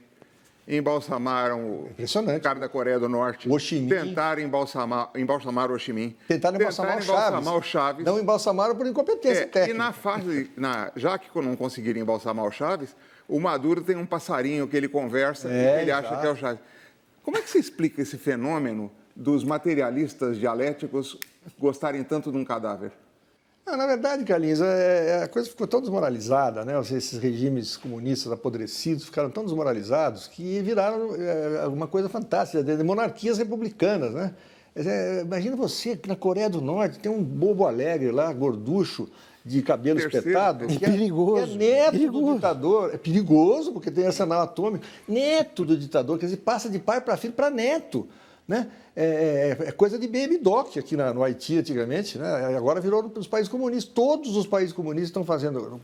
embalsamaram o cara da Coreia do Norte, tentaram embalsamar o Ho Chi Minh, tentaram embalsamar o Chaves. Não embalsamaram por incompetência técnica. E na fase, já que não conseguiram embalsamar o Chaves, o Maduro tem um passarinho que ele conversa e ele acha que é o Chaves. Como é que se explica esse fenômeno dos materialistas dialéticos gostarem tanto de um cadáver? Na verdade, Carlinhos, a coisa ficou tão desmoralizada, né? Esses regimes comunistas apodrecidos ficaram tão desmoralizados que viraram uma coisa fantástica, de monarquias republicanas, né? Imagina você que na Coreia do Norte tem um bobo alegre lá, gorducho, de cabelo espetado, que é neto do ditador. É perigoso, porque tem arsenal atômico. Neto do ditador, quer dizer, passa de pai para filho para neto. Né? É coisa de baby doc aqui no Haiti antigamente, né? Agora virou nos países comunistas. Todos os países comunistas estão fazendo,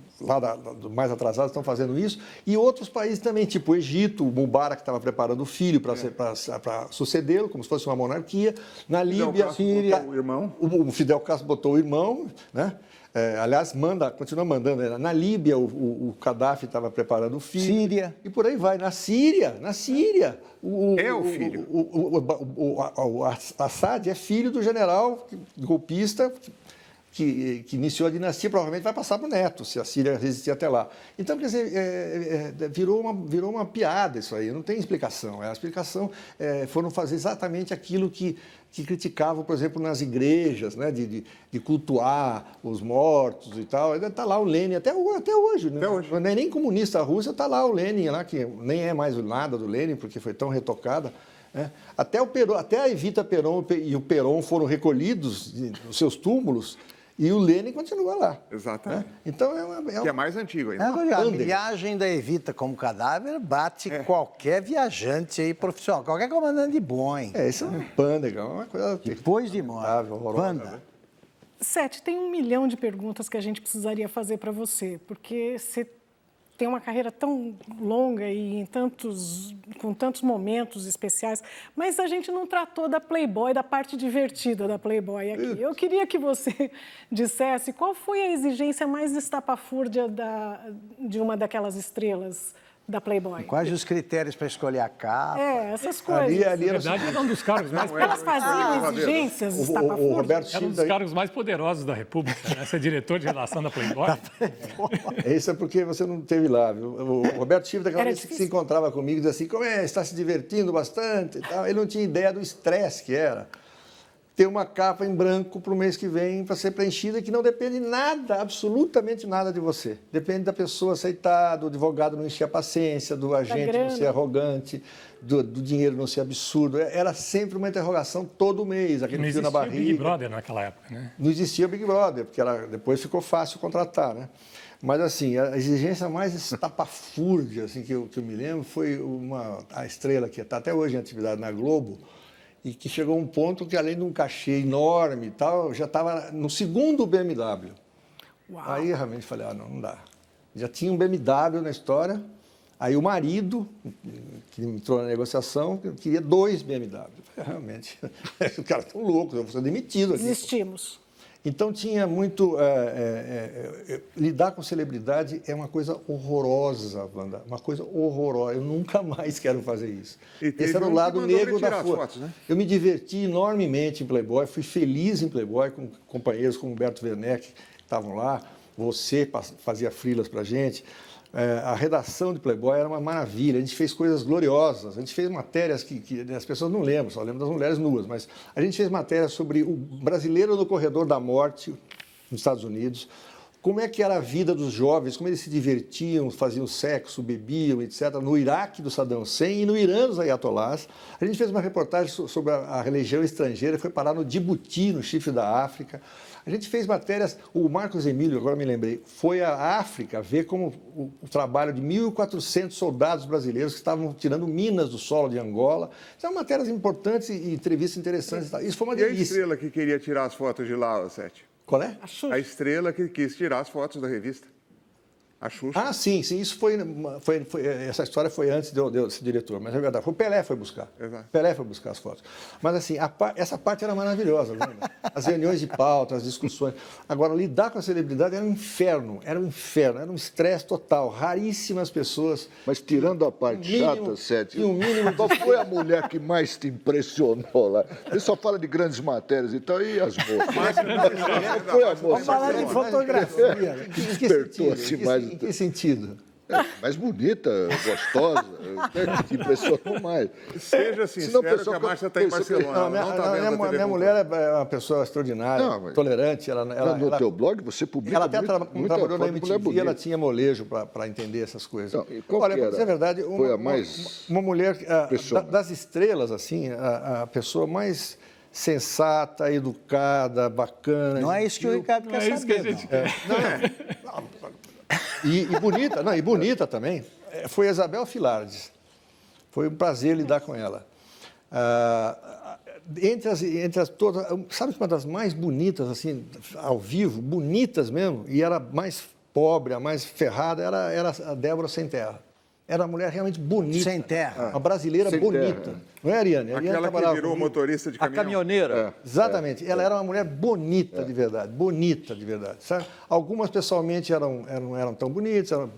mais atrasados estão fazendo isso, e outros países também, tipo o Egito, o Mubarak estava preparando o filho para sucedê-lo, como se fosse uma monarquia. Na Líbia, Síria, o Fidel Castro botou o irmão, né? Aliás, continua mandando. Né? Na Líbia, o Gaddafi estava preparando o filho. Síria. E por aí vai. Na Síria. O filho. O Assad é filho do general golpista que iniciou a dinastia, provavelmente vai passar para o neto, se a Síria resistir até lá. Então, quer dizer, virou uma piada isso aí, não tem explicação. A explicação foram fazer exatamente aquilo que criticavam, por exemplo, nas igrejas, né, de cultuar os mortos e tal. Está lá o Lenin, até hoje. Né? Até hoje. Não é nem comunista a Rússia, está lá o Lenin, lá, que nem é mais nada do Lenin, porque foi tão retocada. né? Até a Evita Peron e o Peron foram recolhidos nos seus túmulos e o Lenin continua lá. Exatamente. Né? Então que é mais antigo ainda. A viagem da Evita como cadáver bate qualquer viajante aí profissional, qualquer comandante de Boeing. Isso é um pândega, é uma coisa... Depois de morte. Wanda. Sete, tem 1 milhão de perguntas que a gente precisaria fazer para você, porque você tem uma carreira tão longa e com tantos momentos especiais, mas a gente não tratou da Playboy, da parte divertida da Playboy aqui. Eu queria que você dissesse qual foi a exigência mais estapafúrdia de uma daquelas estrelas da Playboy. Quais os critérios para escolher a capa? Essas coisas. Na verdade, era um dos cargos mais Elas faziam exigências estapafúrdias? O Roberto Era um dos cargos mais poderosos da República, né? Ser diretor de redação da Playboy. Isso é porque você não esteve lá, viu? O Roberto Schiff, daquela vez que se encontrava comigo, dizia assim, como está se divertindo bastante e tal. Ele não tinha ideia do estresse que era ter uma capa em branco para o mês que vem para ser preenchida, que não depende nada, absolutamente nada de você. Depende da pessoa aceitar, do advogado não encher a paciência, do agente não ser arrogante, do dinheiro não ser absurdo. Era sempre uma interrogação todo mês, aquele fio na barriga. Não existia o Big Brother naquela época, né? Não existia o Big Brother, porque depois ficou fácil contratar, né? Mas, assim, a exigência mais estapafúrdia assim, que eu me lembro foi a estrela que está até hoje em atividade na Globo, e que chegou a um ponto que, além de um cachê enorme e tal, já estava no segundo BMW. Uau. Aí, realmente, falei, não dá. Já tinha um BMW na história, aí o marido, que entrou na negociação, queria 2 BMW. Falei, realmente, os caras estão loucos, eu vou ser demitido aqui. Desistimos. Então, tinha muito... lidar com celebridade é uma coisa horrorosa, Wanda. Uma coisa horrorosa. Eu nunca mais quero fazer isso. Esse era o lado negro da foto. Né? Eu me diverti enormemente em Playboy, fui feliz em Playboy com companheiros como Humberto Werneck, que estavam lá. Você fazia frilas para a gente. A redação de Playboy era uma maravilha, a gente fez coisas gloriosas, a gente fez matérias que as pessoas não lembram, só lembram das mulheres nuas, mas a gente fez matérias sobre o brasileiro no corredor da morte nos Estados Unidos, como é que era a vida dos jovens, como eles se divertiam, faziam sexo, bebiam, etc., no Iraque do Saddam Hussein e no Irã dos ayatolás. A gente fez uma reportagem sobre a religião estrangeira, foi parar no Djibouti, no chifre da África. A gente fez matérias, o Marcos Emílio, agora me lembrei, foi à África ver como o trabalho de 1.400 soldados brasileiros que estavam tirando minas do solo de Angola. São matérias importantes e entrevistas interessantes. Isso foi uma delícia. E a estrela que queria tirar as fotos de lá, Sete? Qual é? A estrela que quis tirar as fotos da revista. A Xuxa. Ah, sim, isso essa história foi antes de eu ser diretor, mas é verdade. O Pelé foi buscar. Exato. Pelé foi buscar as fotos. Mas, assim, essa parte era maravilhosa, lembra? As reuniões de pauta, as discussões. Agora, lidar com a celebridade era um inferno, era um estresse total. Raríssimas pessoas. Mas tirando a parte chata, Sete, qual foi a mulher que mais te impressionou lá? Ele só fala de grandes matérias e tal, e as moças? Qual foi a moça? Vamos falar de fotografia. Despertou assim mais. Em que sentido? Mais bonita, gostosa, que impressionou mais. Seja sincero que a Márcia está em Barcelona. Minha mulher é uma pessoa extraordinária, tolerante. No teu blog você publica ela até trabalhou na MTV e ela tinha molejo para entender essas coisas. Então, olha, para dizer a verdade, foi a mais uma mulher das estrelas, assim, a pessoa mais sensata, educada, bacana. Não é isso que o Ricardo quer saber. É isso que a gente quer. E bonita também, foi a Isabel Filardes. Foi um prazer lidar com ela. Entre as todas, sabe que uma das mais bonitas, assim, ao vivo, bonitas mesmo, e era mais pobre, a mais ferrada, era a Débora Sem Terra. Era uma mulher realmente bonita. Sem terra. Uma brasileira Sem bonita. Terra. Não é, Ariane? Aquela que virou motorista de caminhão. A caminhoneira. Exatamente. Ela era uma mulher bonita de verdade. Bonita de verdade. Sabe? Algumas, pessoalmente, não eram tão bonitas, eram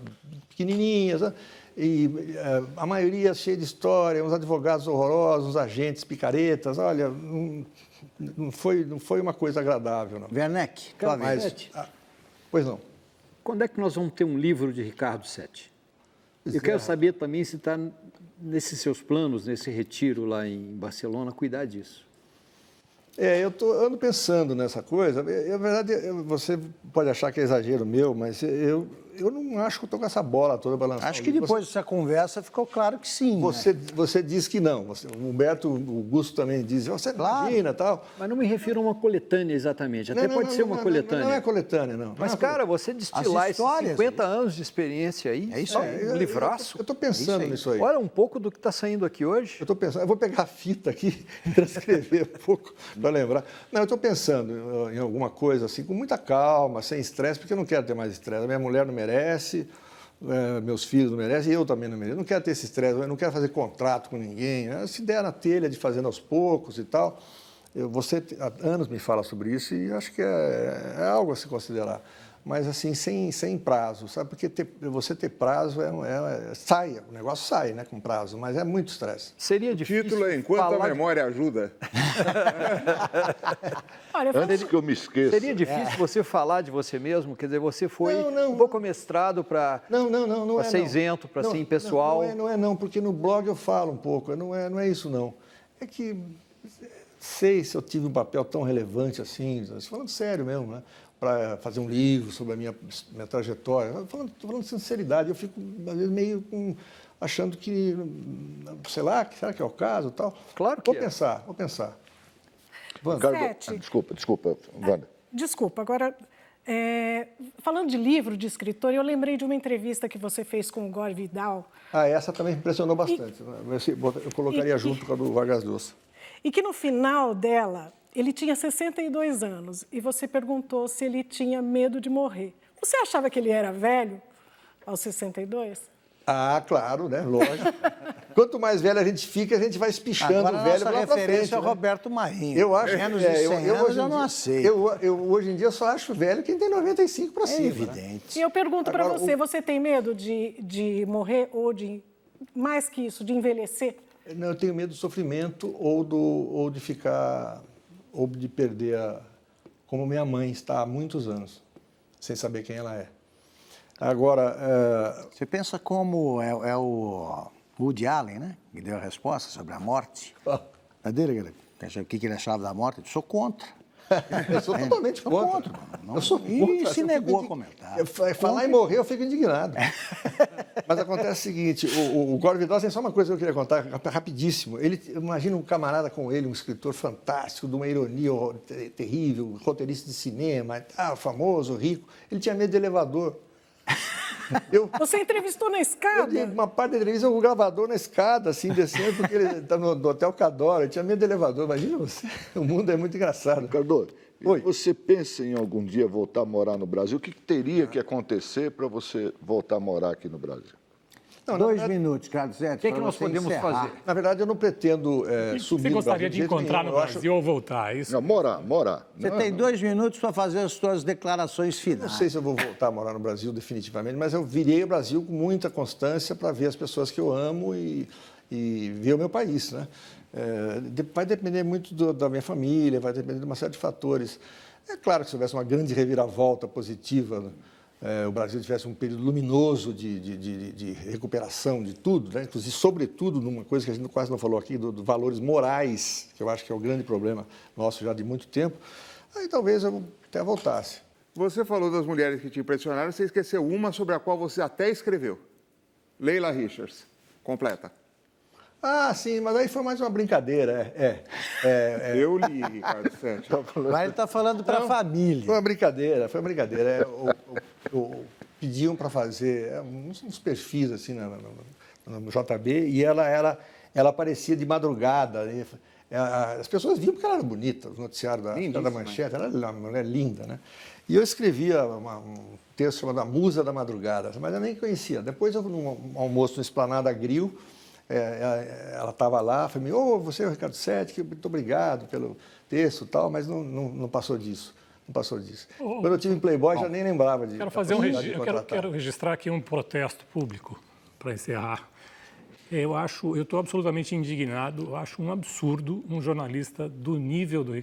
pequenininhas, sabe? E a maioria cheia de história, uns advogados horrorosos, uns agentes picaretas. Olha, não foi uma coisa agradável, não. Werneck, Pois não. Quando é que nós vamos ter um livro de Ricardo Sete? Eu quero saber também se está nesses seus planos, nesse retiro lá em Barcelona, cuidar disso. Eu ando pensando nessa coisa. Na verdade, você pode achar que é exagero meu, mas eu Eu não acho que eu estou com essa bola toda para lançar. Acho que depois dessa conversa ficou claro que sim. Você diz que não. O Humberto Augusto também diz, você imagina tal. Mas não me refiro a uma coletânea exatamente. Até pode ser uma coletânea. Não é coletânea, não. Mas, cara, você destilar esses 50 anos de experiência aí, é isso aí. Um livraço. Eu estou pensando nisso aí. Olha um pouco do que está saindo aqui hoje. Eu estou pensando, eu vou pegar a fita aqui e transcrever um pouco para lembrar. Não, eu estou pensando em alguma coisa assim, com muita calma, sem estresse, porque eu não quero ter mais estresse. A minha mulher não merece, meus filhos não merecem, e eu também não mereço. Eu não quero ter esse estresse, eu não quero fazer contrato com ninguém. Se der na telha de fazendo aos poucos e tal. Você há anos me fala sobre isso e acho que é algo a se considerar. Mas assim, sem prazo, sabe? Porque você ter prazo sai, o negócio sai, né, com prazo, mas é muito estresse. Seria difícil. O título é Enquanto a Memória Ajuda. Olha, Antes que eu me esqueça. Seria difícil você falar de você mesmo? Quer dizer, você foi um pouco mestrado para ser isento, para ser impessoal? Não, porque no blog eu falo um pouco, não é isso não. É que sei se eu tive um papel tão relevante assim, falando sério mesmo, né? Para fazer um livro sobre a minha trajetória. Estou falando de sinceridade, eu fico, às vezes, meio achando que, sei lá, será que é o caso e tal? Claro que Vou pensar. Desculpa, Wanda. Desculpa, agora, falando de livro de escritor, eu lembrei de uma entrevista que você fez com o Gore Vidal. Essa também me impressionou bastante. Eu colocaria junto com a do Vargas Llosa. E que no final dela, ele tinha 62 anos e você perguntou se ele tinha medo de morrer. Você achava que ele era velho aos 62? Claro, né? Lógico. Quanto mais velho a gente fica, a gente vai espichando o velho para lá frente. A referência é o né? Roberto Marinho. Eu acho menos de 100 anos eu não aceito. Hoje em dia só acho velho quem tem 95 para cima. Evidente. Né? E eu pergunto para você tem medo de morrer ou mais que isso, de envelhecer? Não, eu tenho medo do sofrimento ou de ficar, ou de perder como minha mãe está há muitos anos, sem saber quem ela é. Agora... Você pensa como é o Woody Allen, né? Que deu a resposta sobre a morte. É dele, galera. Pensa o que ele achava da morte. Eu sou contra. Eu sou totalmente contra. Eu sou contra. E se negou a comentar. Falar em morrer, eu fico indignado. Mas acontece o seguinte, o Gore Vidal tem só uma coisa que eu queria contar, rapidíssimo. Imagina um camarada com ele, um escritor fantástico, de uma ironia terrível, roteirista de cinema, famoso, rico. Ele tinha medo de elevador. Você entrevistou na escada? Uma parte da entrevista, o gravador na escada, assim, descendo, porque ele está no Hotel Cadora, ele tinha medo de elevador. Imagina você, o mundo é muito engraçado. Cardor, Oi. Você pensa em algum dia voltar a morar no Brasil? O que teria que acontecer para você voltar a morar aqui no Brasil? Não, 2 minutos, Carlos Zé. O que nós podemos fazer? Na verdade, eu não pretendo subir. Você gostaria de encontrar no Brasil ou voltar? Isso? Não, morar. Você tem 2 minutos para fazer as suas declarações finais. Não sei se eu vou voltar a morar no Brasil definitivamente, mas eu virei o Brasil com muita constância para ver as pessoas que eu amo e ver o meu país, né? Vai depender muito da minha família, vai depender de uma série de fatores. É claro que se houvesse uma grande reviravolta positiva, o Brasil tivesse um período luminoso de recuperação de tudo, né? Inclusive, sobretudo, numa coisa que a gente quase não falou aqui, dos valores morais, que eu acho que é o grande problema nosso já de muito tempo, aí talvez eu até voltasse. Você falou das mulheres que te impressionaram, você esqueceu uma sobre a qual você até escreveu. Leila Richards, completa. Sim, mas aí foi mais uma brincadeira. Eu li, Ricardo Sete. Mas ele está falando para a família. Foi uma brincadeira. Pediam para fazer uns perfis assim no JB e ela aparecia de madrugada. As pessoas viam porque ela era bonita, os noticiários da Manchete, ela era uma mulher linda, né? E eu escrevia um texto chamado A Musa da Madrugada, mas eu nem conhecia. Depois, num almoço no Esplanada Grill, ela estava lá, falei, você é o Ricardo Sete, muito obrigado pelo texto e tal, mas não passou disso. Não passou disso. Quando eu tive em Playboy, já nem lembrava disso. Quero registrar aqui um protesto público para encerrar. Eu estou absolutamente indignado, eu acho um absurdo um jornalista do nível do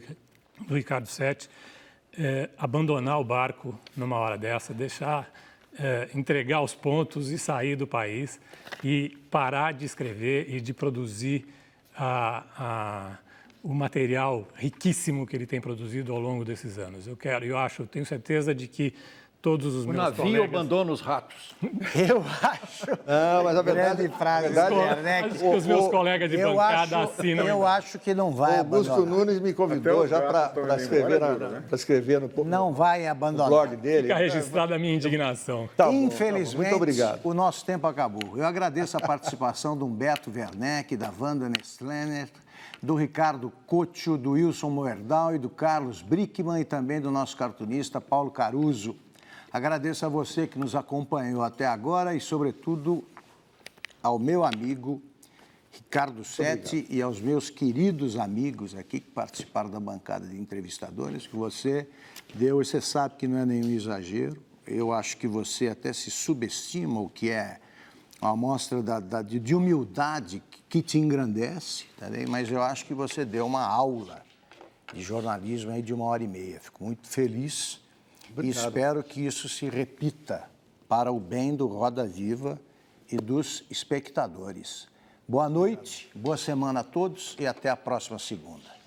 Ricardo Sete abandonar o barco numa hora dessa, entregar os pontos e sair do país e parar de escrever e de produzir o material riquíssimo que ele tem produzido ao longo desses anos. Eu tenho certeza de que todos os O meus navio colegas... abandona os ratos. Eu acho. Não, mas a verdade, Grande frase, Acho que os meus colegas de bancada assinam. Eu acho que não vai o Augusto abandonar. Nunes me convidou Até os já gatos estão para indo escrever, embora, né? escrever no Não vai abandonar. blog dele. Fica registrada a minha indignação. Tá bom, Infelizmente, muito obrigado. o nosso tempo acabou. Eu agradeço a participação do Humberto Werneck, da Wanda Nestlener, do Ricardo Coccio, do Wilson Moerdal e do Carlos Brickman e também do nosso cartunista Paulo Caruso. Agradeço a você que nos acompanhou até agora e, sobretudo, ao meu amigo Ricardo Setti e aos meus queridos amigos aqui que participaram da bancada de entrevistadores, que você deu, e você sabe que não é nenhum exagero. Eu acho que você até se subestima, o que é uma amostra de humildade que te engrandece, tá bem? Mas eu acho que você deu uma aula de jornalismo aí de 1h30. Fico muito feliz. Obrigado. E espero que isso se repita para o bem do Roda Viva e dos espectadores. Boa noite, boa semana a todos e até a próxima segunda.